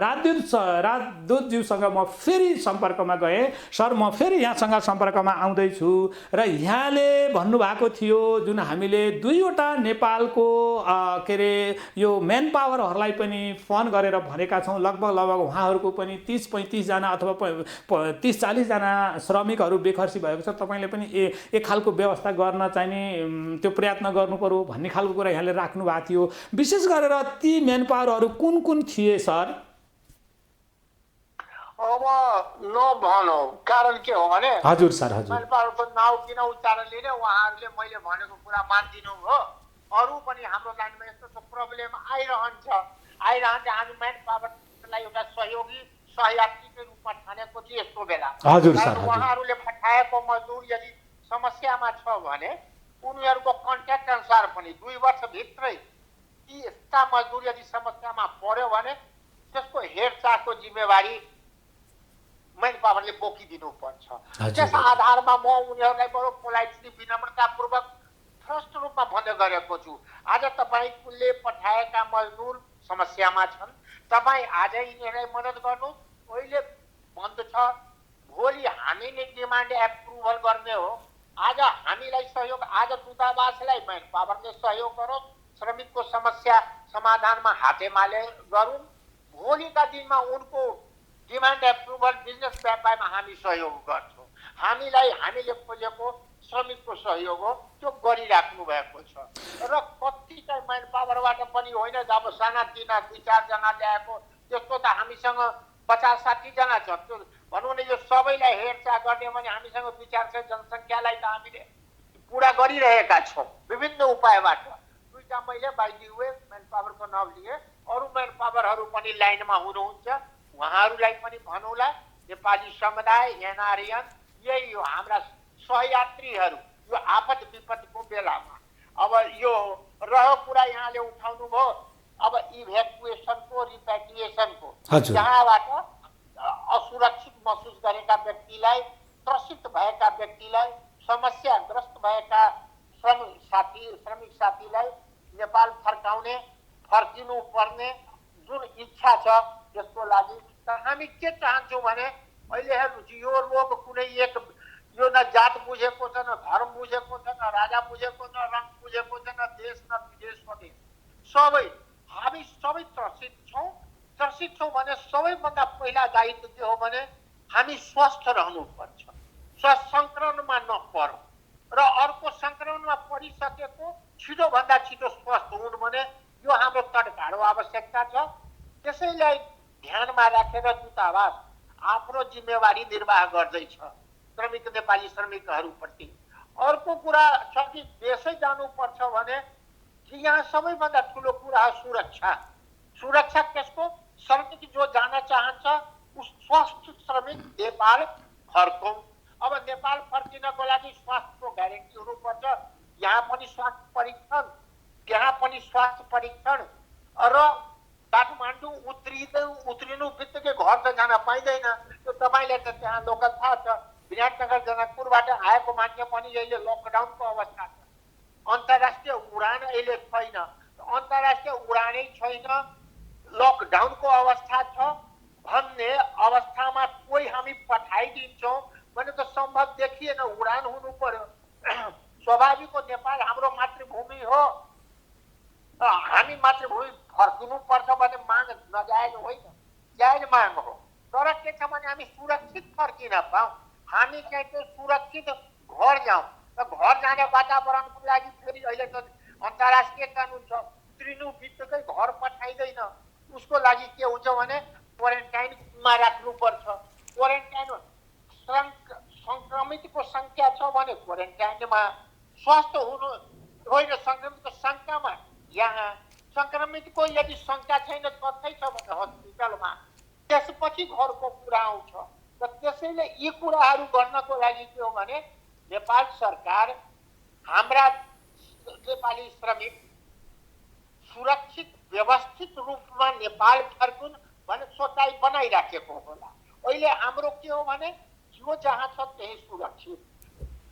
राजदूतज्यूसँग म फेरि सम्पर्कमा गएँ। सर, म फेरि यहाँसँग सम्पर्कमा आउँदैछु र यहाँले भन्नुभएको थियो जुन हामीले 2वटा नेपालको के अरे यो मेन पावरहरूलाई पनि फोन गरेर भनेका छौँ, लगभग उहाँहरूको पनि 30-35 जना अथवा 30-40 जना श्रमिकहरू बेखर्सी भएको छ। तपाईँले पनि एक खालको व्यवस्था गर्न चाहिने त्यो प्रयत्न गर्नु पर्यो भन्ने खालको कुरा यहाँले राख्नु भएको थियो। विशेष गरेर ती मेन पावरहरू कुन कुन थिए सर? अब नभनौँ, कारण के हो भने हजुर सर, हजुर मेन पावरको नाउँ किन उच्चारण लिने, उहाँहरूले मैले भनेको कुरा मानिदिनु हो। अरू पनि हाम्रो लाइनमा यस्तो प्रब्लम आइरहन्छ। हामी मेन पावरलाई एउटा सहयात्रीको रूपमा ठानेको थियो यस्तो बेला। हजुर सर, उहाँहरूले पठाएको मजदुर यदि समस्यामा छ भने उनीहरूको कन्ट्याक्ट अनुसार पनि 2 वर्षभित्रै ती यस्ता मजदुर यदि समस्यामा पर्यो भने त्यसको हेरचाहको जिम्मेवारी मेन पावरले बोकिदिनु पर्छ। त्यस आधारमा म उनीहरूलाई बडो पोलाइटली विनम्रतापूर्वक फर्स्ट रूपमा भन्दै गरेको छु, आज तपाईँले पठाएका मजदुर समस्यामा छन्, तपाईँ आजै यिनीहरूलाई मद्दत गर्नु। अहिले बन्द छ, भोलि हामीले डिमान्ड एप्रुभल गर्ने हो। आज हामीलाई सहयोग, आज दूतावासलाई मेन पावरले सहयोग गरोस्, श्रमिकको समस्या समाधानमा हातेमाले गरौँ। भोलिका दिनमा उनको डिमान्ड एप्रुभल बिजनेस व्यापारमा हामी सहयोग गर्छौँ। हामीले खोजेको श्रमिकको सहयोग हो, त्यो गरिराख्नु भएको छ। र कति चाहिँ मेन पावरबाट पनि होइन, जब सानातिना 2-4 जना ल्याएको त्यस्तो त हामीसँग 50-60 जना छ। त्यो भनौँ न, यो सबैलाई हेरचाह गर्ने भने हामीसँग 200-400 जनसङ्ख्यालाई त हामीले पुरा गरिरहेका छौँ विभिन्न उपायबाट। 2टा मैले बाइ द वे मेन पावरको नाम लिए, अरू मेन पावरहरू पनि लाइनमा हुनुहुन्छ, उहाँहरूलाई पनि भनौँला। नेपाली समुदाय, एनआरएन, यही हो हाम्रा सहयात्रीहरू यो आपद विपदको बेलामा। अब यो रह्यो कुरा यहाँले उठाउनु भयो, अब इभ्याकुएसनको, रिप्याट्रिएसनको, जहाँबाट असुरक्षित महसुस गरेका व्यक्तिलाई, त्रसित भएका व्यक्तिलाई समस्याग्रस्त भएका श्रमिक साथीलाई नेपाल फर्किनु पर्ने जुन इच्छा छ त्यसको लागि हामी के चाहन्छौँ भने अहिले हेर्नुहोस् यो रोग कुनै एक यो न जात बुझेको छ न धर्म बुझेको छ न राजा बुझेको न रङ बुझेको छ न देश न विदेश पनि सबै हामी सबै त्रसित छौँ भने सबैभन्दा पहिला दायित्व के हो भने हामी स्वस्थ रहनुपर्छ, संक्रमणमा नपरौँ र अर्को संक्रमणमा परिसकेको छिटोभन्दा छिटो स्वस्थ हुनु भने यो हाम्रो तत्काल आवश्यकता छ। त्यसैलाई ध्यानमा राखेर दूतावास आफ्नो जिम्मेवारी निर्वाह गर्दैछ नेपाली श्रमिकहरूप्रति। अर्को कुरा छ कि देशै जानुपर्छ भने यहाँ सबैभन्दा ठुलो कुरा हो सुरक्षा त्यसको श्रमिक जो जान चाहन्छ उस स्वस्थ श्रमिक नेपाल फर्कौँ। अब नेपाल फर्किनको लागि स्वास्थ्यको ग्यारेन्टी हुनुपर्छ, यहाँ पनि स्वास्थ्य परीक्षण त्यहाँ पनि स्वास्थ्य परीक्षण र काठमाडौँ उत्रिनु बित्तिकै घर त जान पाइँदैन। त्यो तपाईँलाई त त्यहाँ लोकल थाहा छ, विराटनगर जनकपुरबाट आएको मान्छे पनि अहिले लकडाउनको अवस्था छ, अन्तर्राष्ट्रिय उडान अहिले छैन, अन्तर्राष्ट्रिय उडानै छैन, लकडाउनको अवस्था छ भन्ने अवस्थामा कोही हामी पठाइदिन्छौँ भने त सम्भव देखिएन, उडान हुनु पर्यो। स्वाभाविक हो, नेपाल हाम्रो मातृभूमि हो, हामी मातृभूमि फर्किनु पर्छ भने माग नजायज होइन, जायज माग हो। तर के छ भने हामी सुरक्षित फर्किन पाऊँ, हामी चाहिँ त्यो सुरक्षित घर जाउँ र घर जाने वातावरणको लागि फेरि अहिले त अन्तर्राष्ट्रिय कानुन छ, उत्रिनु बित्तिकै घर पठाइँदैन। उसको लागि के हुन्छ भने क्वारेन्टाइनमा राख्नुपर्छ। क्वारेन्टाइन सङ्क्रमितको सङ्ख्या छ भने क्वारेन्टाइनमा, स्वस्थ हुनु होइन सङ्क्रमितको शङ्कामा यहाँ, सङ्क्रमितको यदि सङ्ख्या छैन तथ्य छ भने हस्पिटलमा, त्यसपछि घरको कुरा आउँछ। र त्यसैले यी कुराहरू गर्नको लागि के हो भने नेपाल सरकार हाम्रा नेपाली श्रमिक सुरक्षित व्यवस्थित रूपमा नेपाल फर्कुन् भने सोचाइ बनाइराखेको होला। अहिले हाम्रो के हो भने जो जहाँ छ त्यही सुरक्षित।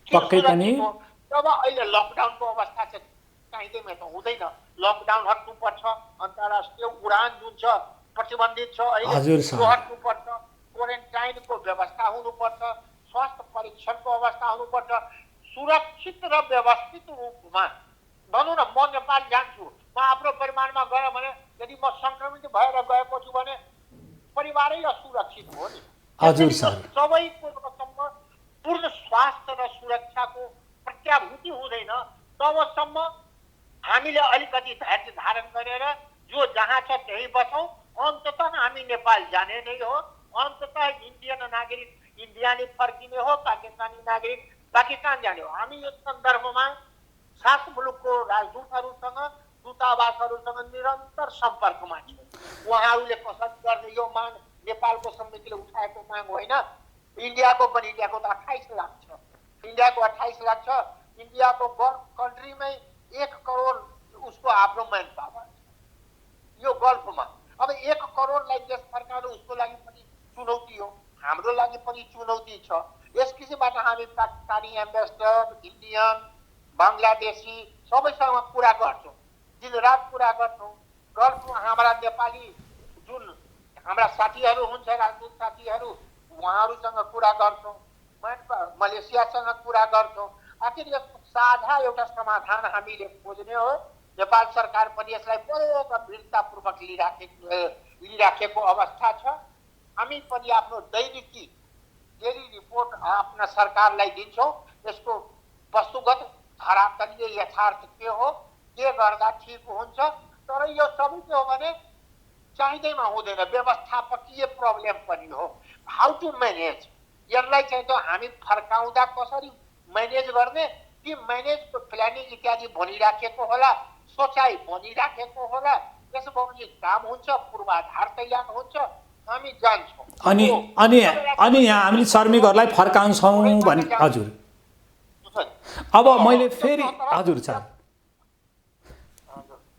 जब अहिले लकडाउनको अवस्था छ चाहिँदैमा त हुँदैन, लकडाउन हट्नुपर्छ, अन्तर्राष्ट्रिय उडान जुन छ प्रतिबन्धित छ अहिले त्यो हट्नुपर्छ, क्वारेन्टाइनको व्यवस्था हुनुपर्छ, स्वास्थ्य परीक्षणको अवस्था हुनुपर्छ। सुरक्षित र व्यवस्थित रूपमा भनौँ न, म नेपाल जान्छु, म आफ्नो परिवारमा गएँ भने यदि म सङ्क्रमित भएर गएको छु भने परिवारै असुरक्षित हो नि। हजुर सर, सबै कुरोसम्म पूर्ण स्वास्थ्य र सुरक्षाको प्रत्याभूति हुँदैन तबसम्म हामीले अलिकति धैर्य धारण गरेर जो जहाँ छ त्यही बसौँ। अन्ततः हामी नेपाल जाने नै हो, अन्ततः इन्डियन नागरिक इन्डिया नै फर्किने हो, पाकिस्तानी नागरिक पाकिस्तान जाने हो। हामी यो सन्दर्भमा 7 मुलुकको राजदूतहरूसँग दूतावासहरूसँग निरन्तर सम्पर्कमा छौँ। उहाँहरूले पसन्द गर्ने यो माग नेपालको समितिले उठाएको माग होइन, इन्डियाको पनि, इन्डियाको त 28 लाख छ, इन्डियाको 28 लाख छ, इन्डियाको गल्फ कन्ट्रीमै 1 करोड उसको आफ्नो म्यान पावर छ यो गल्फमा। अब 1 करोडलाई देश फर्काउनु उसको लागि पनि चुनौती हो, हाम्रो लागि पनि चुनौती छ। यस किसिमबाट हामी पाकिस्तानी एम्बेसडर, इन्डियन, बङ्गलादेशी सबैसँग कुरा गर्छौँ, दिनरात कुरा गर्छौँ। गल्फमा हाम्रा नेपाली जुन हाम्रा साथीहरू हुन्छ, राजदूत साथीहरू, उहाँहरूसँग कुरा गर्छौँ, मलेसियासँग कुरा गर्छौँ। आखिर यसको साझा एउटा समाधान हामीले खोज्ने हो। नेपाल सरकार पनि यसलाई बडो गम्भीरतापूर्वक लिइराखेको अवस्था छ। हामी पनि आफ्नो डेली रिपोर्ट आफ्ना सरकारलाई दिन्छौँ। यसको वस्तुगत धरातलीय यथार्थ के हो, के गर्दा ठिक हुन्छ। तर यो सबै के हो भने चाहिँदैमा हुँदैन, व्यवस्थापकीय प्रब्लम पनि हो। हाउ टु म्यानेज यसलाई चाहिँ त हामी फर्काउँदा कसरी म्यानेज गर्ने, ती म्यानेजको प्लानिङ इत्यादि बनिराखेको होला, सोचाइ बनिराखेको होला। त्यसपछि काम हुन्छ, पूर्वाधार तयार हुन्छ, हामी जान्छौँ। अनि यहाँ हामीले श्रमिकहरूलाई फर्काउँछौँ भने हजुर, अब मैले फेरि हजुर सर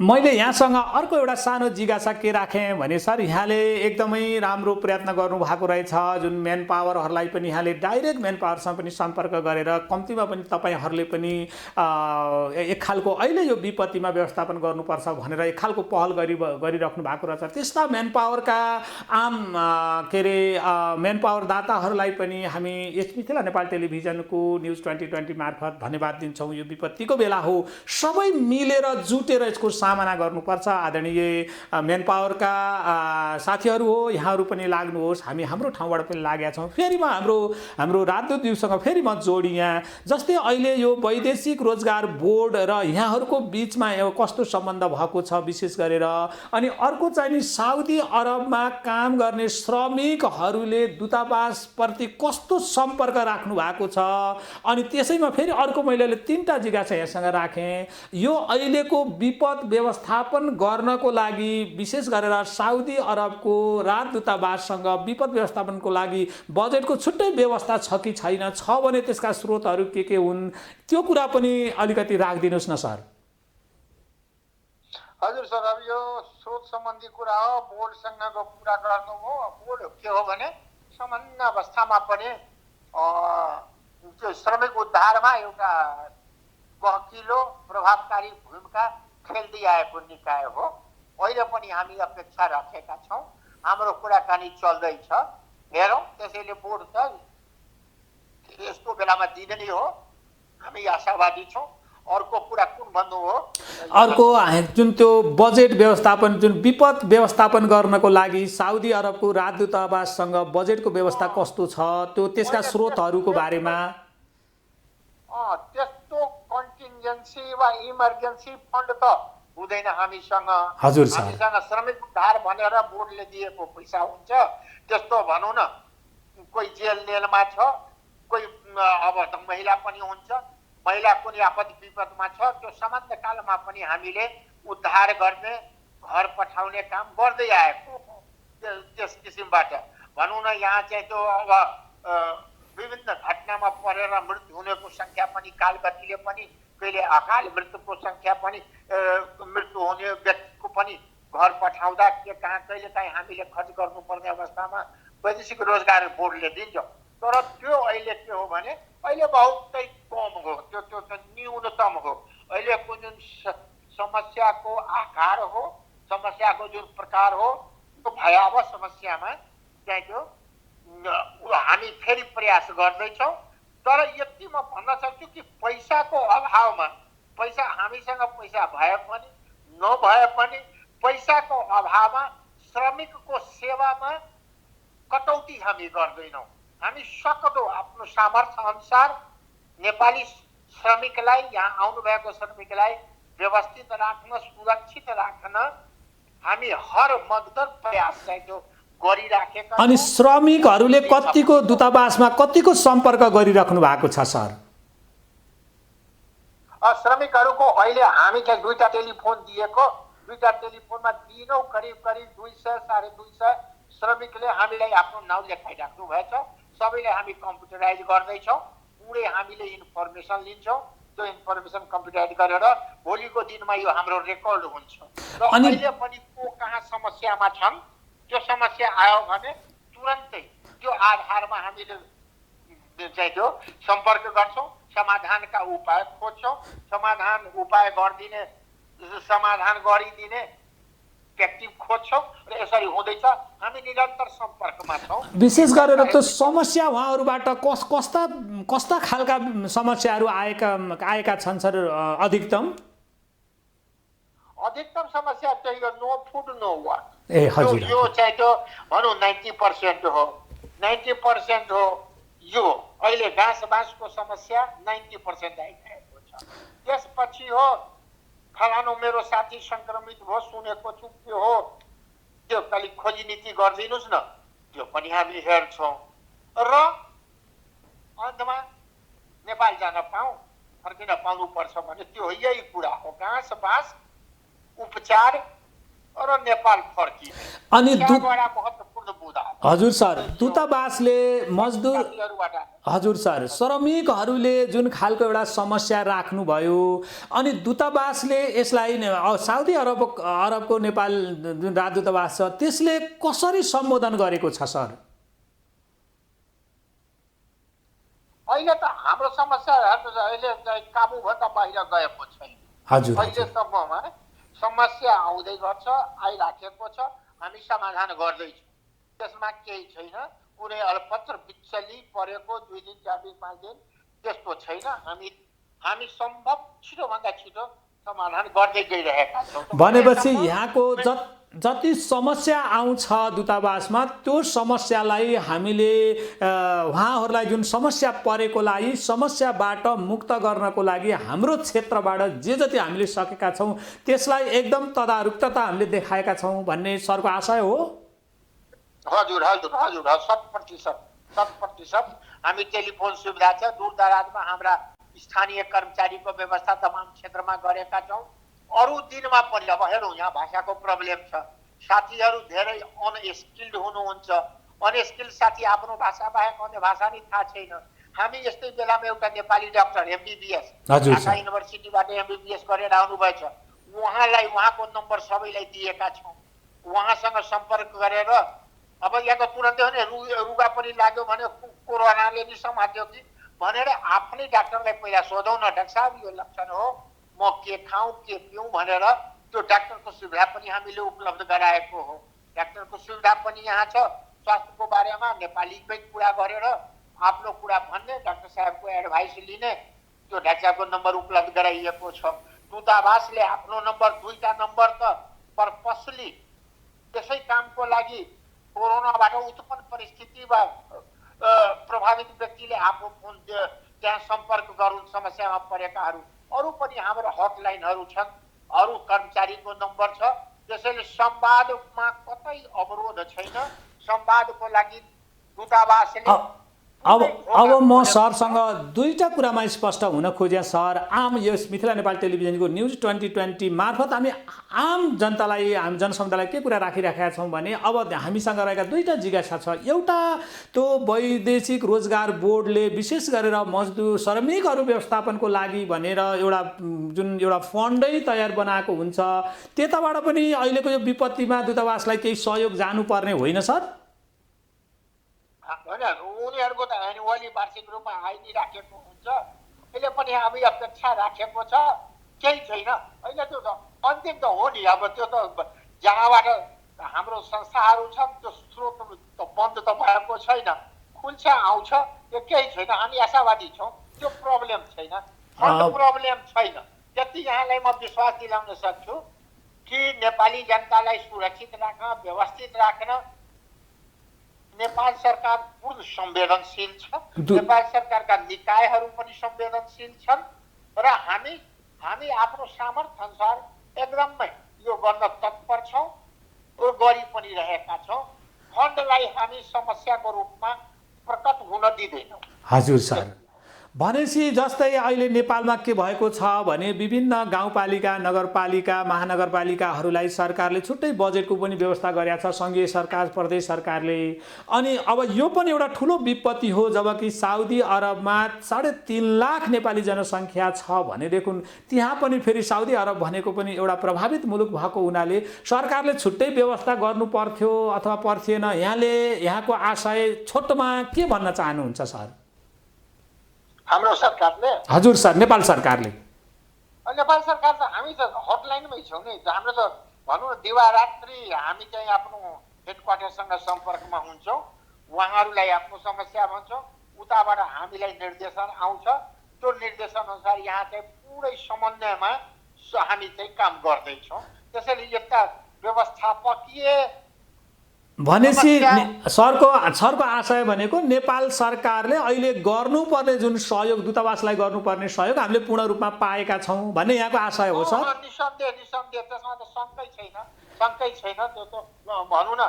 मैले यहाँसँग अर्को एउटा सानो जिज्ञासा के राखेँ भने सर, यहाँले एकदमै राम्रो प्रयत्न गर्नुभएको रहेछ। जुन मेन पावरहरूलाई पनि यहाँले डाइरेक्ट मेन पावरसँग पनि सम्पर्क गरेर कम्तीमा पनि तपाईँहरूले पनि एक खालको अहिले यो विपत्तिमा व्यवस्थापन गर्नुपर्छ भनेर एक खालको पहल गरिराख्नु भएको रहेछ। त्यस्ता मेन पावरका आम के अरे मेन पावर दाताहरूलाई पनि हामी यस मिथिला नेपाल टेलिभिजनको न्युज 2020 मार्फत धन्यवाद दिन्छौँ। यो विपत्तिको बेला हो, सबै मिलेर जुटेर यसको सामना गर्नुपर्छ। आदरणीय मेन पावरका साथीहरू हो, यहाँहरू पनि लाग्नुहोस्। हामी हाम्रो ठाउँबाट पनि लागेका छौँ। फेरि म हाम्रो राजदूतज्यूसँग फेरि म जोडी यहाँ जस्तै अहिले यो वैदेशिक रोजगार बोर्ड र यहाँहरूको बिचमा कस्तो सम्बन्ध भएको छ विशेष गरेर, अनि अर्को चाहिँ नि साउदी अरबमा काम गर्ने श्रमिकहरूले दूतावासप्रति कस्तो सम्पर्क राख्नु भएको छ। अनि त्यसैमा फेरि अर्को मैले 3टा जिज्ञासा यहाँसँग राखेँ। यो अहिलेको विपद व्यवस्थापन गर्नको लागि विशेष गरेर साउदी अरबको राजदूतावाससँग विपद व्यवस्थापनको लागि बजेटको छुट्टै व्यवस्था छ कि छैन, छ भने त्यसका स्रोतहरू के हुन्, त्यो कुरा पनि अलिकति राखिदिनुहोस् न सर। हजुर सर, अब यो स्रोत सम्बन्धी कुरा हो, बोर्डसँगको कुरा गर्नु हो। बोर्ड के हो भने सामान्य अवस्थामा पनि त्यो श्रमिक उद्धारमा एउटा गहकिलो प्रभावकारी भूमिका खेल्दै आएको निकाय हो। अहिले पनि हामी अपेक्षा राखेका छौँ, हाम्रो कुराकानी चल्दैछ। हेरौँ, त्यसैले बोर्ड त यस्तो बेलामा दिने नै हो, हामी आशावादी छौँ। अर्को कुरा कुन भन्नु हो, अर्को जुन त्यो बजेट व्यवस्थापन, जुन विपद व्यवस्थापन गर्नको लागि साउदी अरबको राजदूतावाससँग बजेटको व्यवस्था कस्तो छ, त्यो त्यसका स्रोतहरूको बारेमा। त्यस्तो कन्टिन्जेन्सी वा इमर्जेन्सी फन्ड त हुँदैन हामीसँग। हजुर सर, हामीसँग श्रमिक उद्धार भनेर बोर्डले दिएको पैसा हुन्छ। त्यस्तो भनौँ न, कोही जेलमा छ, कोही अब त महिला पनि हुन्छ, महिला कुनै आपद विपदमा छ, त्यो सामान्य कालमा पनि हामीले उद्धार गर्ने, घर पठाउने काम गर्दै आएको हो। त्यस किसिमबाट भनौँ न, यहाँ चाहिँ त्यो अब विभिन्न घटनामा परेर मृत्यु हुनेको सङ्ख्या पनि, कालगतिले पनि, कहिले अकाल मृत्युको सङ्ख्या पनि, मृत्यु हुने व्यक्तिको पनि घर पठाउँदा के कहाँ कहिले काहीँ हामीले खर्च गर्नुपर्ने अवस्थामा वैदेशिक रोजगार बोर्डले दिन्छ। तर त्यो अहिले के हो भने अहिले बहुतै कम हो, त्यो न्यूनतम हो। अहिलेको जुन समस्याको आकार हो, समस्याको जुन प्रकार हो, त्यो भयावह समस्यामा चाहिँ त्यो हामी फेरि प्रयास गर्दैछौँ। तर यति म भन्न सक्छु कि पैसाको अभावमा, पैसा हामीसँग पैसा भए पनि नभए पनि पैसाको अभावमा श्रमिकको सेवामा कटौती हामी गर्दैनौँ। हामी सक्दो आफ्नो सामर्थ्य अनुसार नेपाली श्रमिकलाई, यहाँ आउनुभएको श्रमिकलाई व्यवस्थित राख्न, सुरक्षित राख्न हामी हर मद्दत प्रयास चाहिँ त्यो गरिराखेका। अनि श्रमिकहरूले कतिको दूतावासमा कतिको सम्पर्क गरिराख्नु भएको छ सर? श्रमिकहरूको अहिले हामी चाहिँ 2टा टेलिफोन दिएको, 2टा टेलिफोनमा दिनौँ करिब 200-250 श्रमिकले हामीलाई आफ्नो नाउँ लेखाइराख्नु भएछ। सबैलाई हामी कम्प्युटराइज गर्दैछौँ, पुरै हामीले इन्फर्मेसन लिन्छौँ। त्यो इन्फर्मेसन कम्प्युटराइज गरेर भोलिको दिनमा यो हाम्रो रेकर्ड हुन्छ। र अहिले पनि को कहाँ समस्यामा छन्, त्यो समस्या आयो भने तुरन्तै त्यो आधारमा हामीले चाहिँ त्यो सम्पर्क गर्छौँ, समाधानका उपाय खोज्छौँ, उपाय गरिदिने व्यक्ति खोज्छौँ र यसरी हुँदैछ। हामी निरन्तर सम्पर्कमा छौँ। विशेष गरेर त्यो समस्या उहाँहरूबाट कस्ता खालका समस्याहरू आएका छन् सर? अधिकतम समस्या चाहिँ यो नो फुड नो वाटर, यो चाहिँ त्यो भनौँ 90% हो, 90% हो। यो अहिले घाँस बाँसको समस्या 90% आइरहेको छ। त्यसपछि हो फलानु मेरो साथी सङ्क्रमित भयो सुनेको छु, के हो त्यो अलिक खोजी नीति गरिदिनुहोस् न, त्यो पनि हामी हेर्छौँ। र अन्तमा नेपाल जान फर्किन पाउनुपर्छ भने त्यो यही कुरा हो, घाँस बाँस उपचार र नेपाल फर्किने। अनि बडा महत्त्वपूर्ण बुझ्दा हजुर सर, दूतावासले मजदुर जातिहरूबाट हजुर सर, श्रमिकहरूले जुन खालको एउटा समस्या राख्नुभयो अनि दूतावासले यसलाई साउदी अरबको नेपाल जुन राजदूतावास छ त्यसले कसरी सम्बोधन गरेको छ सर? अहिले त हाम्रो समस्या अहिले काबुभन्दा बाहिर गएको छैन। हजुर हजुर अहिलेसम्ममा समस्या आउँदै गर्छ, आइराखेको छ, हामी समाधान गर्दैछौँ, त्यसमा केही छैन। कुनै अल्पत्र बिचली परेको 2 दिन 4 दिन 5 दिन त्यस्तो छैन। हामी सम्भव छिटोभन्दा छिटो समाधान गर्दै गइरहेका छौँ। भनेपछि यहाँको जति समस्या आउँछ दूतावासमा त्यो समस्यालाई हामीले उहाँहरूलाई जुन समस्या परेको लागि समस्याबाट मुक्त गर्नको लागि हाम्रो क्षेत्रबाट जे जति हामीले सकेका छौँ त्यसलाई एकदम तदारुकता हामीले देखाएका छौँ भन्ने सरको आशय हो। हजुर हजुर हजुर 100% हामी टेलिफोन सुविधा छ, दूरदराजमा हाम्रा स्थानीय कर्मचारीको व्यवस्था तमाम क्षेत्रमा गरेका छौँ। अरू दिनमा पनि अब हेरौँ, यहाँ भाषाको प्रब्लम छ, साथीहरू धेरै अनस्किल्ड हुनुहुन्छ। अनस्किल्ड साथी आफ्नो भाषा बाहेक अन्य भाषा नै थाहा छैन। हामी यस्तै बेलामा एउटा नेपाली डाक्टर MBBS ढाका युनिभर्सिटीबाट MBBS गरेर आउनुभएछ, उहाँलाई उहाँको नम्बर सबैलाई दिएका छौँ। उहाँसँग सम्पर्क गरेर अब यहाँ त तुरन्तै हो नि, रुगा पनि लाग्यो भने कोरोनाले नि समात्यो कि भनेर आफ्नै डाक्टरलाई पहिला सोधौँ न, डाक्टर साहब यो लक्षण हो, म के खाऊँ के पिउँ भनेर त्यो डाक्टरको सुविधा पनि हामीले उपलब्ध गराएको हो। डाक्टरको सुविधा पनि यहाँ छ। स्वास्थ्यको बारेमा नेपालीमै कुरा गरेर आफ्नो कुरा भन्ने, डाक्टर साहबको एडभाइस लिने, त्यो डाक्टर साहबको नम्बर उपलब्ध गराइएको छ। दूतावासले आफ्नो नम्बर 2टा नम्बर त पर्पसली त्यसै कामको लागि कोरोनाबाट उत्पन्न परिस्थितिमा प्रभावित व्यक्तिले आफू फोन त्यहाँ सम्पर्क गरून् समस्यामा परेकाहरू। अरू पनि हाम्रो हटलाइनहरू छन्, अरू कर्मचारीको नम्बर छ। त्यसैले संवादमा कतै अवरोध छैन। संवादको लागि दूतावासले अब म सरसँग दुईटा कुरामा स्पष्ट हुन खोजेँ सर। आम यस मिथिला नेपाल टेलिभिजनको न्युज 2020 मार्फत हामी आम जनतालाई, हामी जनसमुदायलाई के कुरा राखिराखेका छौँ भने अब हामीसँग रहेका दुईटा जिज्ञासा छ। एउटा त्यो वैदेशिक रोजगार बोर्डले विशेष गरेर मजदुर श्रमिकहरू व्यवस्थापनको लागि भनेर एउटा फन्डै तयार बनाएको हुन्छ, त्यताबाट पनि अहिलेको यो विपत्तिमा दूतावासलाई केही सहयोग जानुपर्ने होइन सर? उनीहरूको त एनुअली वार्षिक रूपमा आइ नै राखेको हुन्छ। अहिले पनि हामी अपेक्षा राखेको छ, केही छैन। अहिले त्यो त अन्तिम त हो नि, अब त्यो त जहाँबाट हाम्रो संस्थाहरू छन् त्यो स्रोत त बन्द त भएको छैन, खुल्छ आउँछ, त्यो केही छैन। हामी आशावादी छौँ, त्यो प्रब्लम छैन, फन्ड प्रब्लम छैन। त्यति यहाँलाई म विश्वास दिलाउन सक्छु कि नेपाली जनतालाई सुरक्षित राख्न, व्यवस्थित राख्न नेपाल सरकार पूर्ण संवेदनशील छ। नेपाल सरकारका निकायहरू पनि संवेदनशील छन् र हामी आफ्नो सामर्थ्य अनुसार एकदमै यो गर्न तत्पर छौँ र गरि पनि रहेका छौँ। फन्डलाई हामी समस्याको रूपमा प्रकट हुन दिँदैनौँ। हजुर सर, भनेपछि जस्तै अहिले नेपालमा के भएको छ भने विभिन्न गाउँपालिका, नगरपालिका, महानगरपालिकाहरूलाई सरकारले छुट्टै बजेटको पनि व्यवस्था गरेका छ, सङ्घीय सरकार, प्रदेश सरकारले। अनि अब यो पनि एउटा ठुलो विपत्ति हो जबकि साउदी अरबमा 3.5 लाख नेपाली जनसङ्ख्या छ भनेदेखि त्यहाँ पनि फेरि साउदी अरब भनेको पनि एउटा प्रभावित मुलुक भएको हुनाले सरकारले छुट्टै व्यवस्था गर्नु पर्थ्यो अथवा पर्थेन। यहाँको आशय छोटोमा के भन्न चाहनुहुन्छ सर? हाम्रो सरकारले, हजुर सर, नेपाल सरकार त हामी त हटलाइनमै छौँ नि। हाम्रो त भनौँ न दिवारात्रि हामी चाहिँ आफ्नो हेडक्वार्टरसँग सम्पर्कमा हुन्छौँ, उहाँहरूलाई आफ्नो समस्या भन्छौँ, उताबाट हामीलाई निर्देशन आउँछ, त्यो निर्देशन अनुसार यहाँ चाहिँ पुरै समन्वयमा हामी चाहिँ काम गर्दैछौँ। त्यसैले यस्ता व्यवस्थापकीय भनेपछि सरको आशय भनेको नेपाल सरकारले अहिले गर्नुपर्ने जुन सहयोग, दूतावासलाई गर्नुपर्ने सहयोग हामीले पूर्ण रूपमा पाएका छौँ भन्ने यहाँको आशय हो सर? निसन्देह त्यसमा त शङ्कै छैन। त्यो त भनौँ न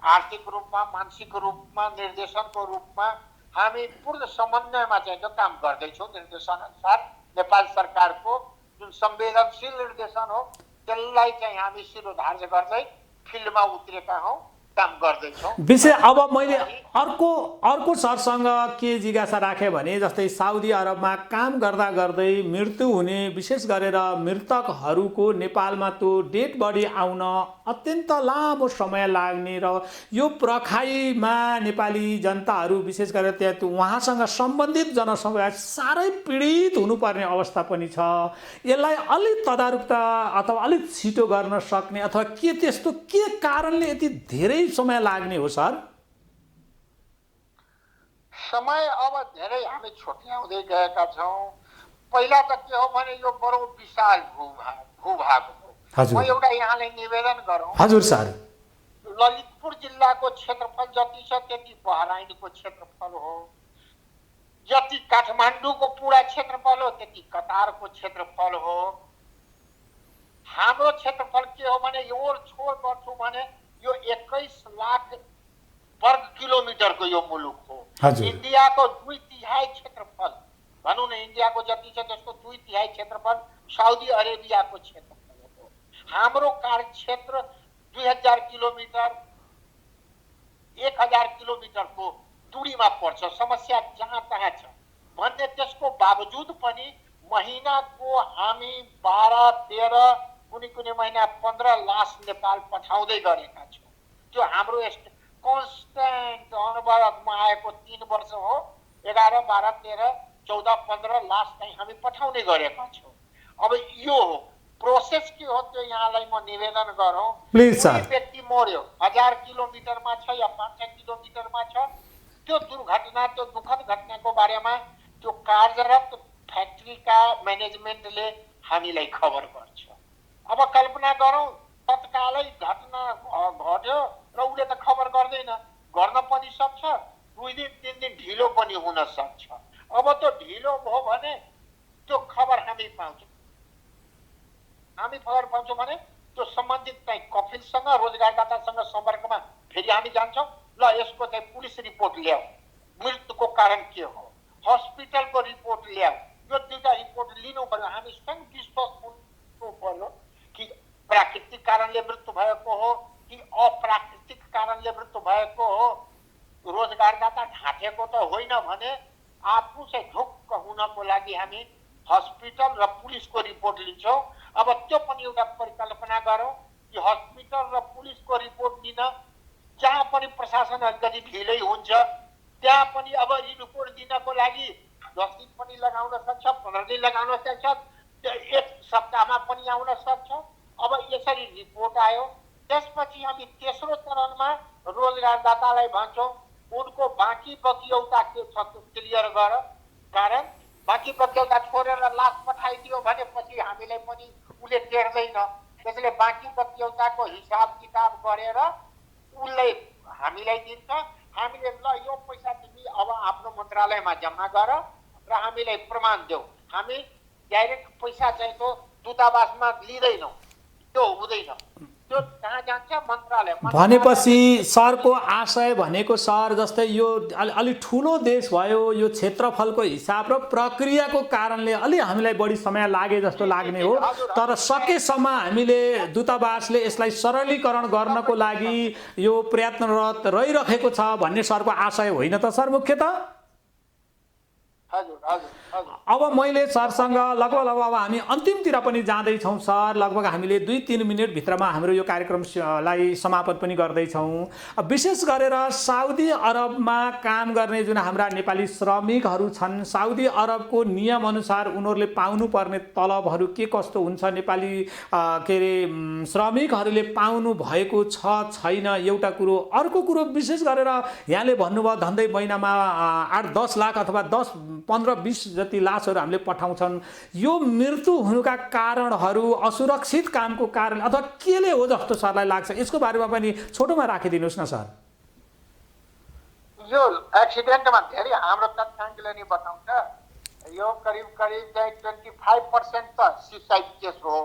आर्थिक रूपमा, मानसिक रूपमा, निर्देशनको रूपमा हामी पूर्ण समन्वयमा चाहिँ काम गर्दैछौँ। निर्देशन अनुसार नेपाल सरकारको जुन संवेदनशील निर्देशन हो त्यसलाई चाहिँ हामी शिरोधार्य गर्दै फिल्डमा उत्रेका हौँ काम गर्दैछौँ। विशेष अब मैले अर्को सरसँग के जिज्ञासा राखेँ भने जस्तै साउदी अरबमा काम गर्दा गर्दै मृत्यु हुने विशेष गरेर मृतकहरूको नेपालमा त्यो डेड बडी आउन अत्यन्त लामो समय लाग्ने र यो प्रखाइमा नेपाली जनताहरू विशेष गरेर त्यहाँ उहाँसँग सम्बन्धित जनसमुदाय साह्रै पीडित हुनुपर्ने अवस्था पनि छ। यसलाई अलिक तदारुकता अथवा अलिक छिटो गर्न सक्ने अथवा के त्यस्तो के कारणले यति धेरै समय लाग्ने हो सर? समय अब धेरै हामी छुट्याउँदै गएका छौँ। पहिला त के हो भने यो बडो विशाल भूभाग हो। म एउटा यहाँलाई निवेदन गरौँ। हजुर सर। ललितपुर जिल्लाको क्षेत्रफल जति छ त्यति बहराइनको क्षेत्रफल हो, जति काठमाडौँको पुरा क्षेत्रफल हो त्यति कतारको क्षेत्रफल हो। हाम्रो क्षेत्रफल के हो भने यो छोड गर्छु भने यो 21 लाख वर्ग किलोमिटरको यो मुलुक हो। इन्डियाको 2/3 क्षेत्रफल भनौँ न, इन्डियाको जति छ त्यसको 2/3 क्षेत्रफल साउदी अरेबियाको क्षेत्रफल हो। हाम्रो कार्यक्षेत्र 2000 किलोमिटर 1000 किलोमिटरको दूरीमा पर्छ। समस्या जहाँ तहाँ छ भन्ने त्यसको बावजुद पनि महिनाको हामी 12-13 कुनै महिना 15 लाख नेपाल पठाउँदै गरेका छौँ। त्यो हाम्रो कन्स्टेन्ट अनवरतमा आएको 3 वर्ष हो। 11, 12, 13, 14, 15 लाख चाहिँ हामी पठाउने गरेका छौँ। अब यो हो प्रोसेस के हो त्यो यहाँलाई म निवेदन गरौँ। Please sir. व्यक्ति मर्यो 1000 किलोमिटरमा छ या 500 किलोमिटरमा छ, त्यो दुर्घटना त्यो दुःखद घटनाको बारेमा त्यो कार्यरत फ्याक्ट्रीका म्यानेजमेन्टले हामीलाई खबर गर्छ। अब कल्पना गरौँ तत्कालै घटना घट्यो र उसले त खबर गर्दैन, गर्न पनि सक्छ, 2 दिन 3 दिन ढिलो पनि हुन सक्छ। अब त्यो ढिलो भयो भने त्यो खबर हामी पाउँछौँ। हामी खबर पाउँछौँ भने त्यो सम्बन्धित चाहिँ कफिलसँग रोजगारदातासँग सम्पर्कमा फेरि हामी जान्छौँ। ल यसको चाहिँ पुलिस रिपोर्ट ल्याऊ, मृत्युको कारण के हो, हस्पिटलको रिपोर्ट ल्याऊ। यो 2टा रिपोर्ट लिनु पर्यो। हामी स्वयं विश्वास हुनु पर्यो कि प्राकृतिक कारणले मृत्यु भएको हो कि अप्राकृतिक कारणले मृत्यु भएको हो। रोजगारदाता ढाँटेको त होइन भने आफू चाहिँ ढुक्क हुनको लागि हामी हस्पिटल र पुलिसको रिपोर्ट लिन्छौँ। अब त्यो पनि एउटा परिकल्पना गरौँ कि हस्पिटल र पुलिसको रिपोर्ट लिन जहाँ पनि प्रशासन अलिकति ढिलै हुन्छ त्यहाँ पनि अब रिपोर्ट दिनको लागि 10 दिन पनि लगाउन सक्छ, 15 दिन लगाउन सक्छ, 1 सप्ताहमा पनि आउन सक्छ। अब यसरी रिपोर्ट आयो, त्यसपछि हामी तेस्रो चरणमा रोजगारदातालाई भन्छौँ उनको बाँकी बकियौता के छ त्यो क्लियर गर। कारण बाँकी बकियौता छोडेर लास पठाइदियो भने पछि हामीलाई पनि उसले टेर्दैन। त्यसैले बाँकी बकियौताको हिसाब किताब गरेर उसले हामीलाई दिन्छ। हामीले ल यो पैसा तिमी अब आफ्नो मन्त्रालयमा जम्मा गर र हामीलाई प्रमाण देऊ। हामी डाइरेक्ट पैसा चाहिँ त्यो दूतावासमा लिँदैनौँ, त्यो हुँदैन। त्यो कहाँ जान्छ? मन्त्रालय। भनेपछि सरको आशय भनेको सर जस्तै यो अलि ठुलो देश भयो, यो क्षेत्रफलको हिसाब र प्रक्रियाको कारणले अलि हामीलाई बढी समय लागे जस्तो लाग्ने हो। तर सकेसम्म हामीले दूतावासले यसलाई सरलीकरण गर्नको लागि यो प्रयत्नरत रहिरहेको छ भन्ने सरको आशय होइन त सर मुख्यतः? अब मैले सरसँग लगभग अब हामी अन्तिमतिर पनि जाँदैछौँ सर। लगभग हामीले 2-3 मिनटभित्रमा हाम्रो यो कार्यक्रमलाई समापन पनि गर्दैछौँ। विशेष गरेर साउदी अरबमा काम गर्ने जुन हाम्रा नेपाली श्रमिकहरू छन्, साउदी अरबको नियमअनुसार उनीहरूले पाउनुपर्ने तलबहरू के कस्तो हुन्छ, नेपाली के अरे श्रमिकहरूले पाउनु भएको छ छैन एउटा कुरो। अर्को कुरो विशेष गरेर यहाँले भन्नुभयो धन्दै महिनामा 8-10 लाख अथवा 10-15-20 जति लासहरू हामीले पठाउँछन्। यो मृत्यु हुनुका कारणहरू असुरक्षित कामको कारण अथवा केले हो जस्तो सरलाई लाग्छ? यसको बारेमा पनि छोटोमा राखिदिनुहोस् न सर। यो एक्सिडेन्टमा धेरै हाम्रो तथ्याङ्कले नि बताउँछ यो करिब 25% त सुसाइड केस हो,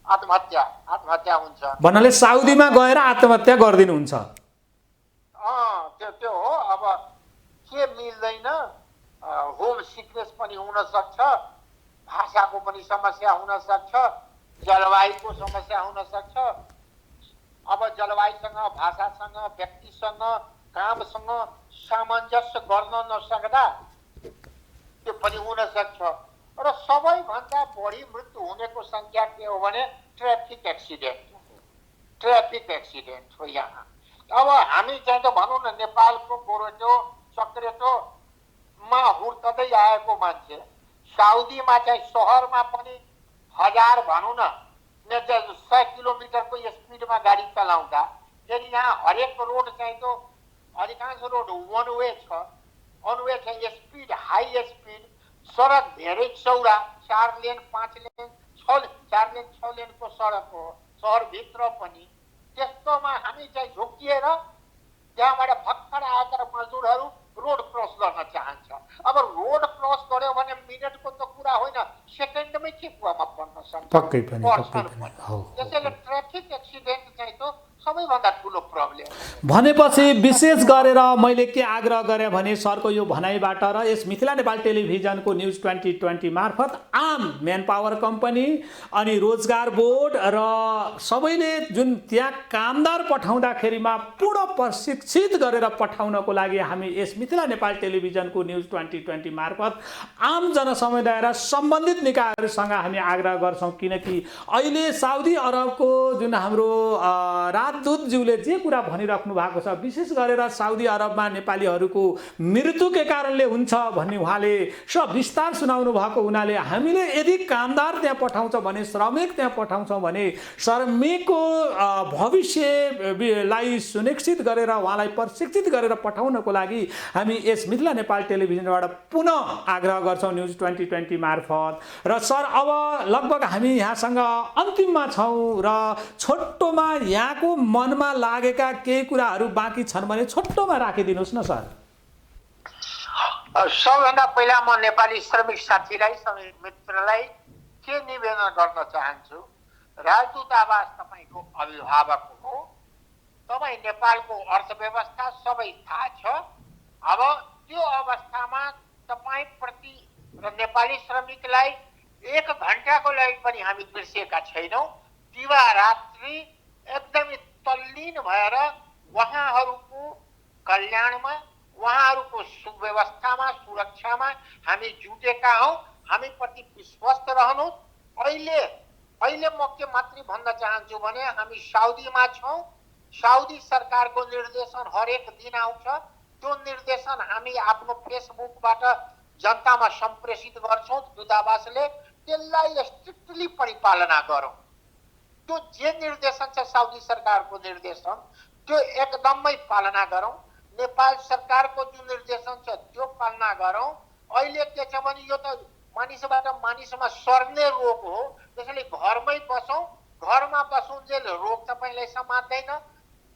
आत्महत्या हुन्छ। भन्नाले साउदीमा गएर आत्महत्या गरिदिनुहुन्छ? त्यो हो। अब के मिल्दैन, होम सिकनेस पनि हुन सक्छ, भाषाको पनि समस्या हुन सक्छ, जलवायुको समस्या हुन सक्छ, अब जलवायुसँग, भाषासँग, व्यक्तिसँग, कामसँग सामञ्जस्य गर्न नसक्दा त्यो पनि हुन सक्छ। र सबैभन्दा बढी मृत्यु हुनेको संख्या के हो भने ट्राफिक एक्सिडेन्ट हो यहाँ। अब हामी चाहिँ त भनौँ न, नेपालको गोरेटो चक्रेटोमा हुर्कदै आएको मान्छे साउदीमा चाहिँ सहरमा पनि 1000 भनौँ न 100 किलोमिटरको स्पिडमा गाडी चलाउँदा, फेरि यहाँ हरेक रोड चाहिँ त अधिकांश रोड वन वे छ, स्पिड हाई स्पिड, सडक धेरै चौडा, 4 लेन 5 लेन 4 लेन 6 लेनको सडक हो सहरभित्र पनि। त्यस्तोमा हामी चाहिँ झुक्किएर त्यहाँबाट भर्खर आएका मजदुरहरू रोड क्रस गर्न चाहन्छ। अब रोड क्रस गर्यो भने मिनटको त कुरा होइन, सेकेन्डमै चिप्लोमा पर्न सक्छ। पक्कै पनि हो। त्यसैले ट्राफिक एक्सिडेन्ट चाहिँ त सबैभन्दा ठुलो प्रब्लम भनेपछि विशेष गरेर मैले के आग्रह गरेँ भने सरको यो भनाइबाट र यस मिथिला नेपाल टेलिभिजनको न्युज 2020 मार्फत आम म्यान पावर कम्पनी अनि रोजगार बोर्ड र सबैले जुन त्यहाँ कामदार पठाउँदाखेरिमा पूर्ण प्रशिक्षित गरेर पठाउनको लागि हामी यस मिथिला नेपाल टेलिभिजनको न्युज 2020 मार्फत आम जनसमुदाय र सम्बन्धित निकायहरूसँग हामी आग्रह गर्छौँ। किनकि अहिले साउदी अरबको जुन हाम्रो राजदूतज्यूले जे कुरा भनिराख्नु भएको छ, विशेष गरेर साउदी अरबमा नेपालीहरूको मृत्युकै कारणले हुन्छ भन्ने उहाँले सविस्तार सुनाउनु भएको हुनाले हामीले यदि कामदार त्यहाँ पठाउँछ भने, श्रमिक त्यहाँ पठाउँछौँ भने श्रमिकको भविष्यलाई सुनिश्चित गरेर उहाँलाई प्रशिक्षित गरेर पठाउनको लागि हामी यस मिथिला नेपाल टेलिभिजनबाट पुनः आग्रह गर्छौँ न्युज 2020 मार्फत। र सर अब लगभग हामी यहाँसँग अन्तिममा छौँ र छोटोमा यहाँको मनमा लागेका केही कुराहरू बाँकी छन् भने छोटोमा राखिदिनुहोस् न सर। सबभन्दा पहिला म नेपाली श्रमिक साथीलाई, श्रमिक मित्रलाई के निवेदन गर्न चाहन्छु, राजदूतावास तपाईँको अभिभावक हो, तपाईँ नेपालको अर्थव्यवस्था सबै थाहा छ। अब त्यो अवस्थामा तपाईँ प्रति र नेपाली श्रमिकलाई 1 घण्टाको लागि पनि हामी बिर्सेका छैनौँ। दिवारात्रि एकदमै तल्लीन भएर उहाँहरूको कल्याणमा, उहाँहरूको सुव्यवस्थामा, सुरक्षामा हामी जुटेका हौँ। हामीप्रति विश्वस्त रहनुहोस्। अहिले म के मात्रै भन्न चाहन्छु भने हामी साउदीमा छौँ। साउदी सरकारको निर्देशन हरेक दिन आउँछ। त्यो निर्देशन हामी आफ्नो फेसबुकबाट जनतामा सम्प्रेषित गर्छौँ। दूतावासले त्यसलाई स्ट्रिक्टली परिपालना गरौँ। त्यो जे निर्देशन छ साउदी सरकारको निर्देशन, त्यो एकदमै पालना गरौँ। नेपाल सरकारको जुन निर्देशन छ त्यो पालना गरौँ। अहिले के छ भने यो त मानिसबाट मानिसमा सर्ने रोग हो, त्यसैले घरमै बसौँ। घरमा बसुन्जेल रोग तपाईँलाई समात्दैन।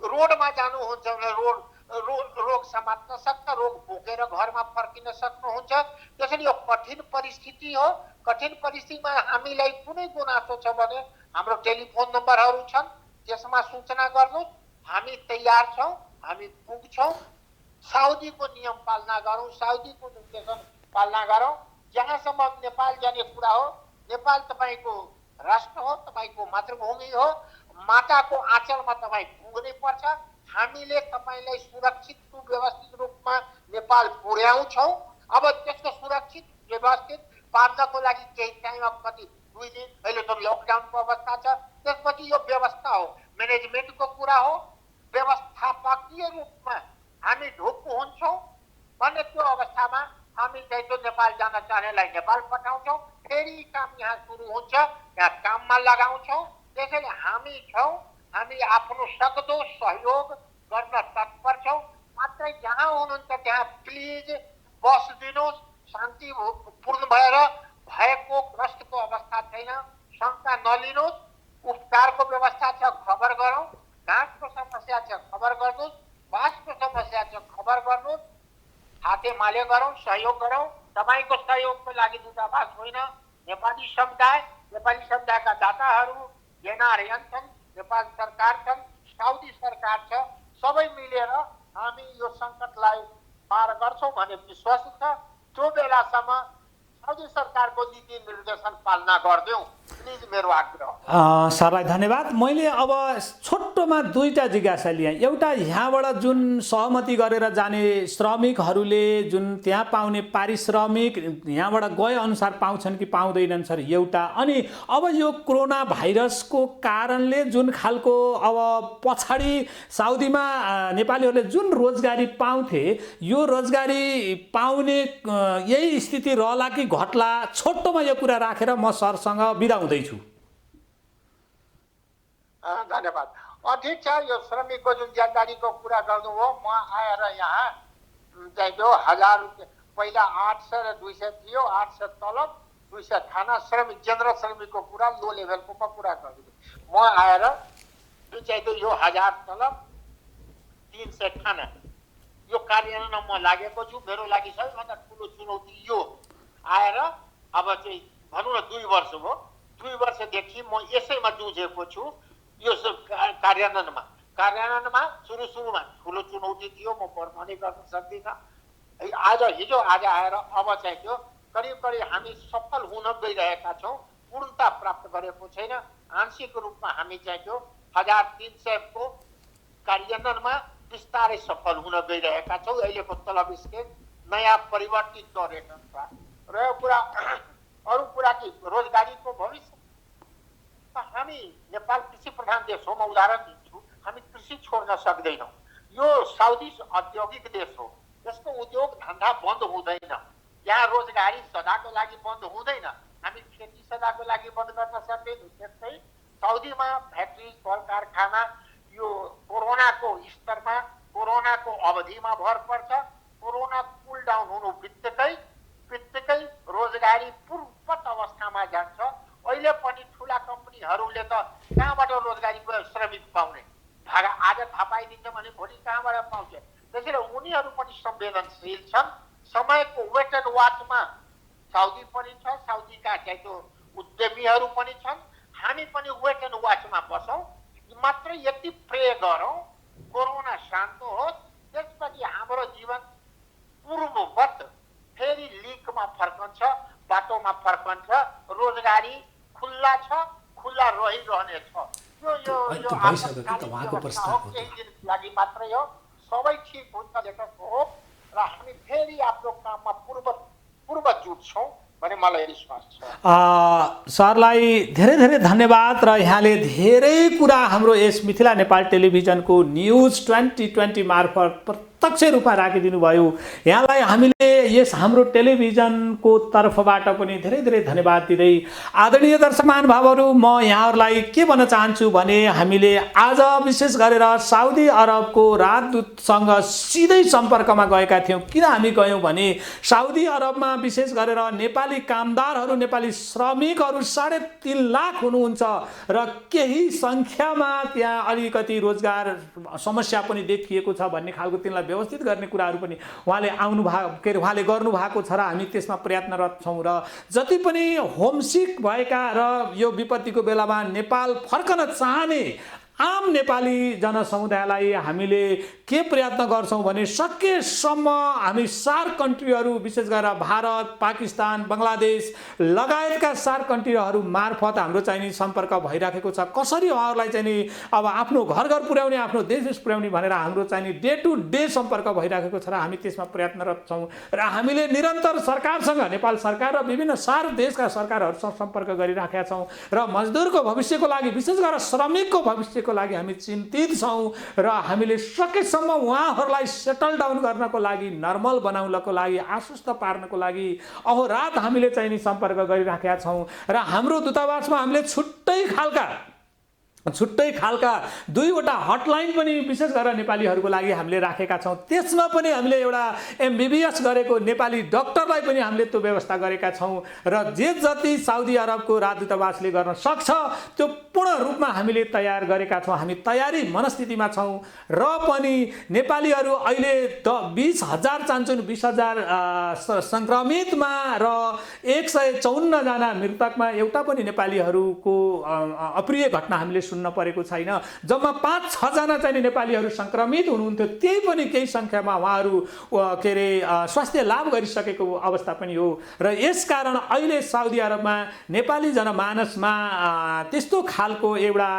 रोडमा जानुहुन्छ भने रोग समात्न सक्छ, रोग बोकेर घरमा फर्किन सक्नुहुन्छ। त्यसैले यो कठिन परिस्थिति हो। कठिन परिस्थितिमा हामीलाई कुनै गुनासो छ भने हाम्रो टेलिफोन नम्बरहरू छन्, त्यसमा सूचना गर्नुहोस्। हामी तयार छौँ, हामी पुग्छौँ। साउदीको नियम पालना गरौँ, साउदीको निर्देशन पालना गरौँ। जहाँसम्म नेपाल जाने कुरा हो, नेपाल तपाईँको राष्ट्र हो, तपाईँको मातृभूमि हो। माताको आँचलमा तपाईँ पुग्नै पर्छ। हामीले तपाईँलाई सुरक्षित सुव्यवस्थित रूपमा नेपाल पुर्याउँछौँ। अब त्यसको सुरक्षित व्यवस्थित पार्नको लागि केही टाइम, कति 2 दिन, अहिले त लकडाउनको अवस्था छ, त्यसपछि यो व्यवस्था हो, म्यानेजमेन्टको कुरा हो। व्यवस्थापकीय रूपमा हामी ढुक्क हुन्छौँ भने त्यो अवस्थामा हामी चाहिँ त्यो नेपाल जान चाहनेलाई नेपाल पठाउँछौँ। फेरि काम यहाँ सुरु हुन्छ, यहाँ काममा लगाउँछौँ। त्यसैले हामी छौँ, हामी आफ्नो सक्दो सहयोग गर्न तत्पर छौँ। मात्रै जहाँ हुनुहुन्छ त्यहाँ प्लिज बसिदिनुहोस्, शान्तिपूर्ण भएर। भएको ग्रस्तको अवस्था छैन, शङ्का नलिनुहोस्। उपचारको व्यवस्था छ, खबर गरौँ। घाँसको समस्या छ, खबर गर्नुहोस्। बासको समस्या छ, खबर गर्नुहोस्। हातेमाले गरौँ, सहयोग गरौँ। तपाईँको सहयोगको लागि दूतावास होइन, नेपाली समुदायका दाताहरू, एनआरएन छन्, नेपाल सरकार छन्, साउदी सरकार छ, सबै मिलेर हामी यो सङ्कटलाई पार गर्छौँ भन्ने विश्वास छ। त्यो बेलासम्म साउदी सरकारको नीति निर्देशन पालना गरिदेऊ, प्लिज, मेरो आग्रह। सरलाई धन्यवाद। मैले अब छोटोमा दुईटा जिज्ञासा लिएँ। एउटा, यहाँबाट जुन सहमति गरेर जाने श्रमिकहरूले जुन त्यहाँ पाउने पारिश्रमिक यहाँबाट गए अनुसार पाउँछन् कि पाउँदैनन् सर, एउटा। अनि अब यो कोरोना भाइरसको कारणले जुन खालको अब पछाडि साउदीमा नेपालीहरूले जुन रोजगारी पाउँथे, यो रोजगारी पाउने यही स्थिति रहला कि घट्ला, छोटोमा यो कुरा राखेर म सरसँग बिदा हुँदैछु। धन्यवाद। ठिक छ, यो श्रमिकको जुन जानकारीको कुरा गर्नुभयो, म आएर यहाँ चाहिँ त्यो 1000 रुपियाँ, पहिला 800 र 200 थियो, 800 तलब 200 खाना, श्रमिक जेनरल श्रमिकको कुरा लो लेभलको म कुरा गर्छु। म आएर जुन चाहिँ त्यो यो 1000 तलब 300 खाना, यो कार्यान्वयनमा म लागेको छु। मेरो लागि सबैभन्दा ठुलो चुनौती यो आएर अब चाहिँ भनौँ न 2 वर्ष भयो, 2 वर्षदेखि म यसैमा जुझेको छु। यो कार्यान्वयनमा सुरुमा ठुलो चुनौती थियो, म वर्णनै गर्न सक्दिनँ। हिजो आज आएर अब चाहिँ त्यो करिब हामी सफल हुन गइरहेका छौँ। पूर्णता प्राप्त गरेको छैन, आंशिक रूपमा हामी चाहिँ त्यो 1300 को कार्यान्वयनमा बिस्तारै सफल हुन गइरहेका छौँ। अहिलेको तलब स्केल नयाँ परिवर्तित गरेको छ। र यो कुरा अरू कुरा कि रोजगारीको भविष्य, हामी नेपाल कृषि प्रधान देश हो, म उदाहरण दिन्छु। हामी कृषि छोड्न सक्दैनौँ। यो साउदी औद्योगिक देश हो, यसको उद्योग धन्दा बन्द हुँदैन। यहाँ रोजगारी सदाको लागि बन्द हुँदैन। हामी खेती सदाको लागि बन्द गर्न सक्दैनौँ। त्यस्तै साउदीमा फ्याक्ट्री, कल कारखाना यो कोरोनाको स्तरमा, कोरोनाको अवधिमा भर पर्छ। कोरोना कुल डाउन हुनु बित्तिकै रोजगारी पूर्ववत अवस्थामा जान्छ। अहिले पनि ठुला कम्पनीहरूले त कहाँबाट रोजगारी श्रमिक पाउने, आज थाहा पाइदिन्छ भने भोलि कहाँबाट पाउँछ। त्यसैले उनीहरू पनि संवेदनशील छन्। समयको वेट एन्ड वाचमा साउदी पनि छ, साउदीका चाहिँ त्यो उद्यमीहरू पनि छन्। हामी पनि वेट एन्ड वाचमा बसौँ, मात्र यति प्रे गरौँ कोरोना शान्त होस्, त्यसपछि हाम्रो जीवन पूर्ववत फेरि लिकमा फर्कन्छ, बाटोमा फर्कन्छ। रोजगारी खुल्ला छ, खुल्ला रहिरहनेछ। यो केही दिनको लागि मात्रै हो। सबै ठिक हुन्छ लेखकको हो र हामी फेरि आफ्नो काममा पूर्व जुट्छौँ भन्ने मलाई विश्वास छ। सरलाई धेरै धेरै धन्यवाद। र यहाँले धेरै कुरा हाम्रो यस मिथिला नेपाल टेलिभिजनको न्युज 2020 मार्फत प्रत्यक्ष रूपमा राखिदिनु भयो। यहाँलाई हामीले यस हाम्रो टेलिभिजनको तर्फबाट पनि धेरै धेरै धन्यवाद दिँदै, आदरणीय दर्शक महानुभावहरू, म यहाँहरूलाई के भन्न चाहन्छु भने हामीले आज विशेष गरेर साउदी अरबको राजदूतसँग सिधै सम्पर्कमा गएका थियौँ। किन हामी गयौँ भने साउदी अरबमा विशेष गरेर नेपाली कामदारहरू, नेपाली श्रमिकहरू 3.5 लाख हुनुहुन्छ र केही सङ्ख्यामा त्यहाँ अलिकति रोजगार समस्या पनि देखिएको छ भन्ने खालको तिनलाई व्यवस्थित गर्ने कुराहरू पनि उहाँले गर्नुभएको छ र हामी त्यसमा प्रयत्नरत छौँ। र जति पनि होमसिक भएका र यो विपत्तिको बेलामा नेपाल फर्कन चाहने आम नेपाली जनसमुदायलाई हामीले के प्रयत्न गर्छौँ भने सकेसम्म हामी सार्क कन्ट्रीहरू, विशेष गरेर भारत, पाकिस्तान, बङ्गलादेश लगायतका सार्क कन्ट्रीहरू मार्फत हाम्रो चाहिँ नि सम्पर्क भइराखेको छ। कसरी उहाँहरूलाई चाहिँ नि अब आफ्नो घर घर पुर्याउने, आफ्नो देश पुर्याउने भनेर हाम्रो चाहिँ नि डे टु डे सम्पर्क भइराखेको छ र हामी त्यसमा प्रयत्नरत छौँ। र हामीले निरन्तर सरकारसँग, नेपाल सरकार र विभिन्न सार्क देशका सरकारहरूसँग सम्पर्क गरिराखेका छौँ र मजदुरको भविष्यको लागि, विशेष गरेर श्रमिकको भविष्यको लागि हामी चिन्तित छौँ र हामीले सकेसम्म उहाँहरूलाई सेटल डाउन गर्नको लागि, नर्मल बनाउनको लागि, आश्वस्त पार्नको लागि अहोरात हामीले चाहिँ नि सम्पर्क गरिराखेका छौँ। र हाम्रो दूतावासमा हामीले छुट्टै खालका 2वटा हटलाइन पनि विशेष गरेर नेपालीहरूको लागि हामीले राखेका छौँ। त्यसमा पनि हामीले एउटा MBBS गरेको नेपाली डाक्टरलाई पनि हामीले त्यो व्यवस्था गरेका छौँ। र जति साउदी अरबको राजदूतावासले गर्न सक्छ त्यो पूर्ण रूपमा हामीले तयार गरेका छौँ। हामी तयारी मनस्थितिमा छौँ र पनि नेपालीहरू अहिले 20,000 चाहन्छन्, 20,000 सङ्क्रमितमा र 154 जना मृतकमा एउटा पनि नेपालीहरूको अप्रिय घटना हामीले सुन्न परेको छैन। जम्मा 5-6 जना चाहिँ नेपालीहरू संक्रमित हुनुहुन्थ्यो, त्यही पनि केही संख्यामा उहाँहरू के अरे स्वास्थ्य लाभ गरिसकेको अवस्था पनि हो। र यसकारण अहिले साउदी अरबमा नेपाली जनमानसमा त्यस्तो खालको एउटा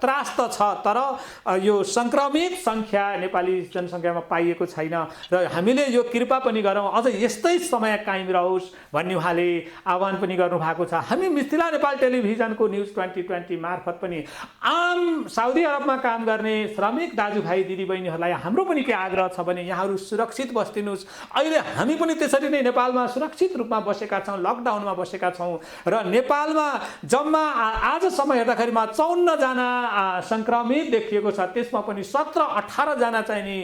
त्रास त छ, तर यो संक्रमित संख्या नेपाली जनसङ्ख्यामा पाइएको छैन। र हामीले यो कृपा पनि गरौँ, अझ यस्तै समय कायम रहोस् भन्ने उहाँले आह्वान पनि गर्नु भएको छ। हामी मिथिला नेपाल टेलिभिजनको न्युज 2020 मार्फत पनि आम साउदी अरबमा काम गर्ने श्रमिक दाजुभाइ दिदीबहिनीहरूलाई हाम्रो पनि के आग्रह छ भने यहाँहरू सुरक्षित बस्दिनुहोस्। अहिले हामी पनि त्यसरी नै नेपालमा सुरक्षित रूपमा बसेका छौँ, लकडाउनमा बसेका छौँ र नेपालमा जम्मा आजसम्म हेर्दाखेरिमा 54 जना संक्रमित देखिएको छ। त्यसमा पनि 17-18 जना चाहिँ नि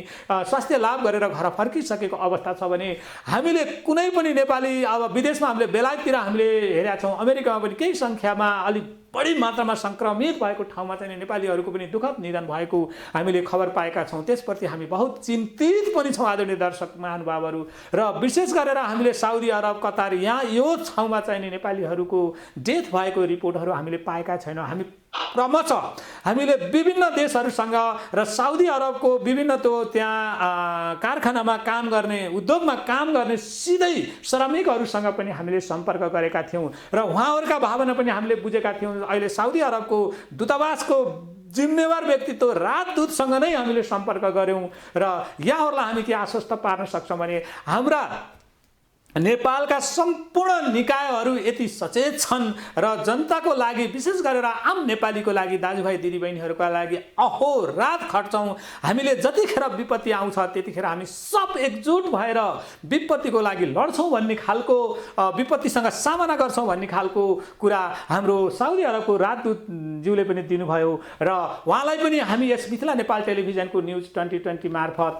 स्वास्थ्य लाभ गरेर घर फर्किसकेको अवस्था छ भने हामीले कुनै पनि नेपाली अब विदेशमा हामीले बेलायततिर हामीले हेरेका छौँ, अमेरिकामा पनि केही संख्यामा अलिक बढी मात्रामा संक्रमित भएको ठाउँमा चाहिँ नेपालीहरूको पनि दुःखद निधन भएको हामीले खबर पाएका छौँ। त्यसप्रति हामी बहुत चिन्तित पनि छौँ आदरणीय दर्शक महानुभावहरू। र विशेष गरेर हामीले साउदी अरब, कतार यहाँ यो ठाउँमा चाहिँ नेपालीहरूको डेथ भएको रिपोर्टहरू हामीले पाएका छैनौँ। हामी क्रमशः हामीले विभिन्न देशहरूसँग र साउदी अरबको विभिन्न त्यहाँ कारखानामा काम गर्ने, उद्योगमा काम गर्ने सिधै श्रमिकहरूसँग पनि हामीले सम्पर्क गरेका थियौँ र उहाँहरूका भावना पनि हामीले बुझेका थियौँ। अहिले साउदी अरबको दूतावासको जिम्मेवार व्यक्तित्व राजदूतसँग नै हामीले सम्पर्क गऱ्यौँ र यहाँहरूलाई हामी के आश्वस्त पार्न सक्छौँ भने हाम्रा नेपालका सम्पूर्ण निकायहरू यति सचेत छन् र जनताको लागि, विशेष गरेर आम नेपालीको लागि, दाजुभाइ दिदीबहिनीहरूका लागि अहोरात खट्छौँ। हामीले जतिखेर विपत्ति आउँछ त्यतिखेर हामी सब एकजुट भएर विपत्तिको लागि लड्छौँ भन्ने खालको, विपत्तिसँग सामना गर्छौँ भन्ने खालको कुरा हाम्रो साउदी अरबको राजदूतज्यूले पनि दिनुभयो र उहाँलाई पनि हामी यस मिथिला नेपाल टेलिभिजनको न्युज 2020 मार्फत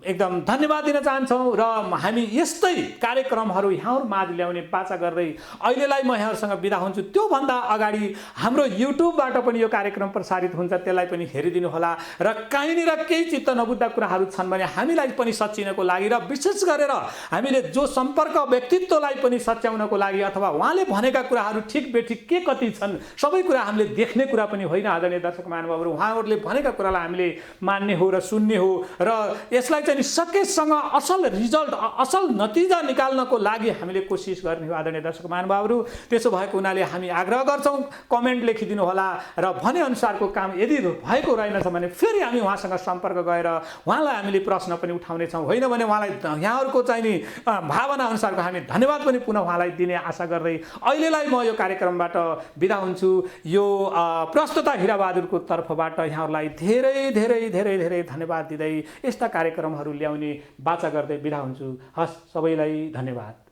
एकदम धन्यवाद दिन चाहन्छौँ र हामी यस्तै कार्यक्रमहरू यहाँहरू माझ ल्याउने बाचा गर्दै अहिलेलाई म यहाँहरूसँग बिदा हुन्छु। त्योभन्दा अगाडि हाम्रो युट्युबबाट पनि यो कार्यक्रम प्रसारित हुन्छ, त्यसलाई पनि हेरिदिनु होला र कहीँनिर केही चित्त नबुझ्दा कुराहरू छन् भने हामीलाई पनि सच्याउनको लागि र विशेष गरेर हामीले जो सम्पर्क व्यक्तित्वलाई पनि सच्याउनको लागि अथवा उहाँले भनेका कुराहरू ठिक बेठिक के कति छन् सबै कुरा हामीले देख्ने कुरा पनि होइन आदरणीय दर्शक महानुभावहरू। उहाँहरूले भनेका कुरालाई हामीले मान्ने हो र सुन्ने हो र यसलाई चाहिँ सकेसँग असल रिजल्ट, असल नतिजा निकाल्नको लागि हामीले कोसिस गर्ने हो आदरणीय दर्शक महानुभावहरू। त्यसो भएको हुनाले हामी आग्रह गर्छौँ कमेन्ट लेखिदिनु होला र भने अनुसारको काम यदि भएको रहेनछ भने फेरि हामी उहाँसँग सम्पर्क गएर उहाँलाई हामीले प्रश्न पनि उठाउनेछौँ। होइन भने उहाँलाई यहाँहरूको चाहिँ नि भावना अनुसारको हामी धन्यवाद पनि पुनः उहाँलाई दिने आशा गर्दै अहिलेलाई म यो कार्यक्रमबाट बिदा हुन्छु। यो प्रस्तुता हिराबहादुरको तर्फबाट यहाँहरूलाई धेरै धेरै धेरै धेरै धन्यवाद दिँदै यस्ता कार्यक्रमहरू ल्याउने बाचा गर्दै बिदा हुन्छु। हस्, सबैलाई धन्यवाद।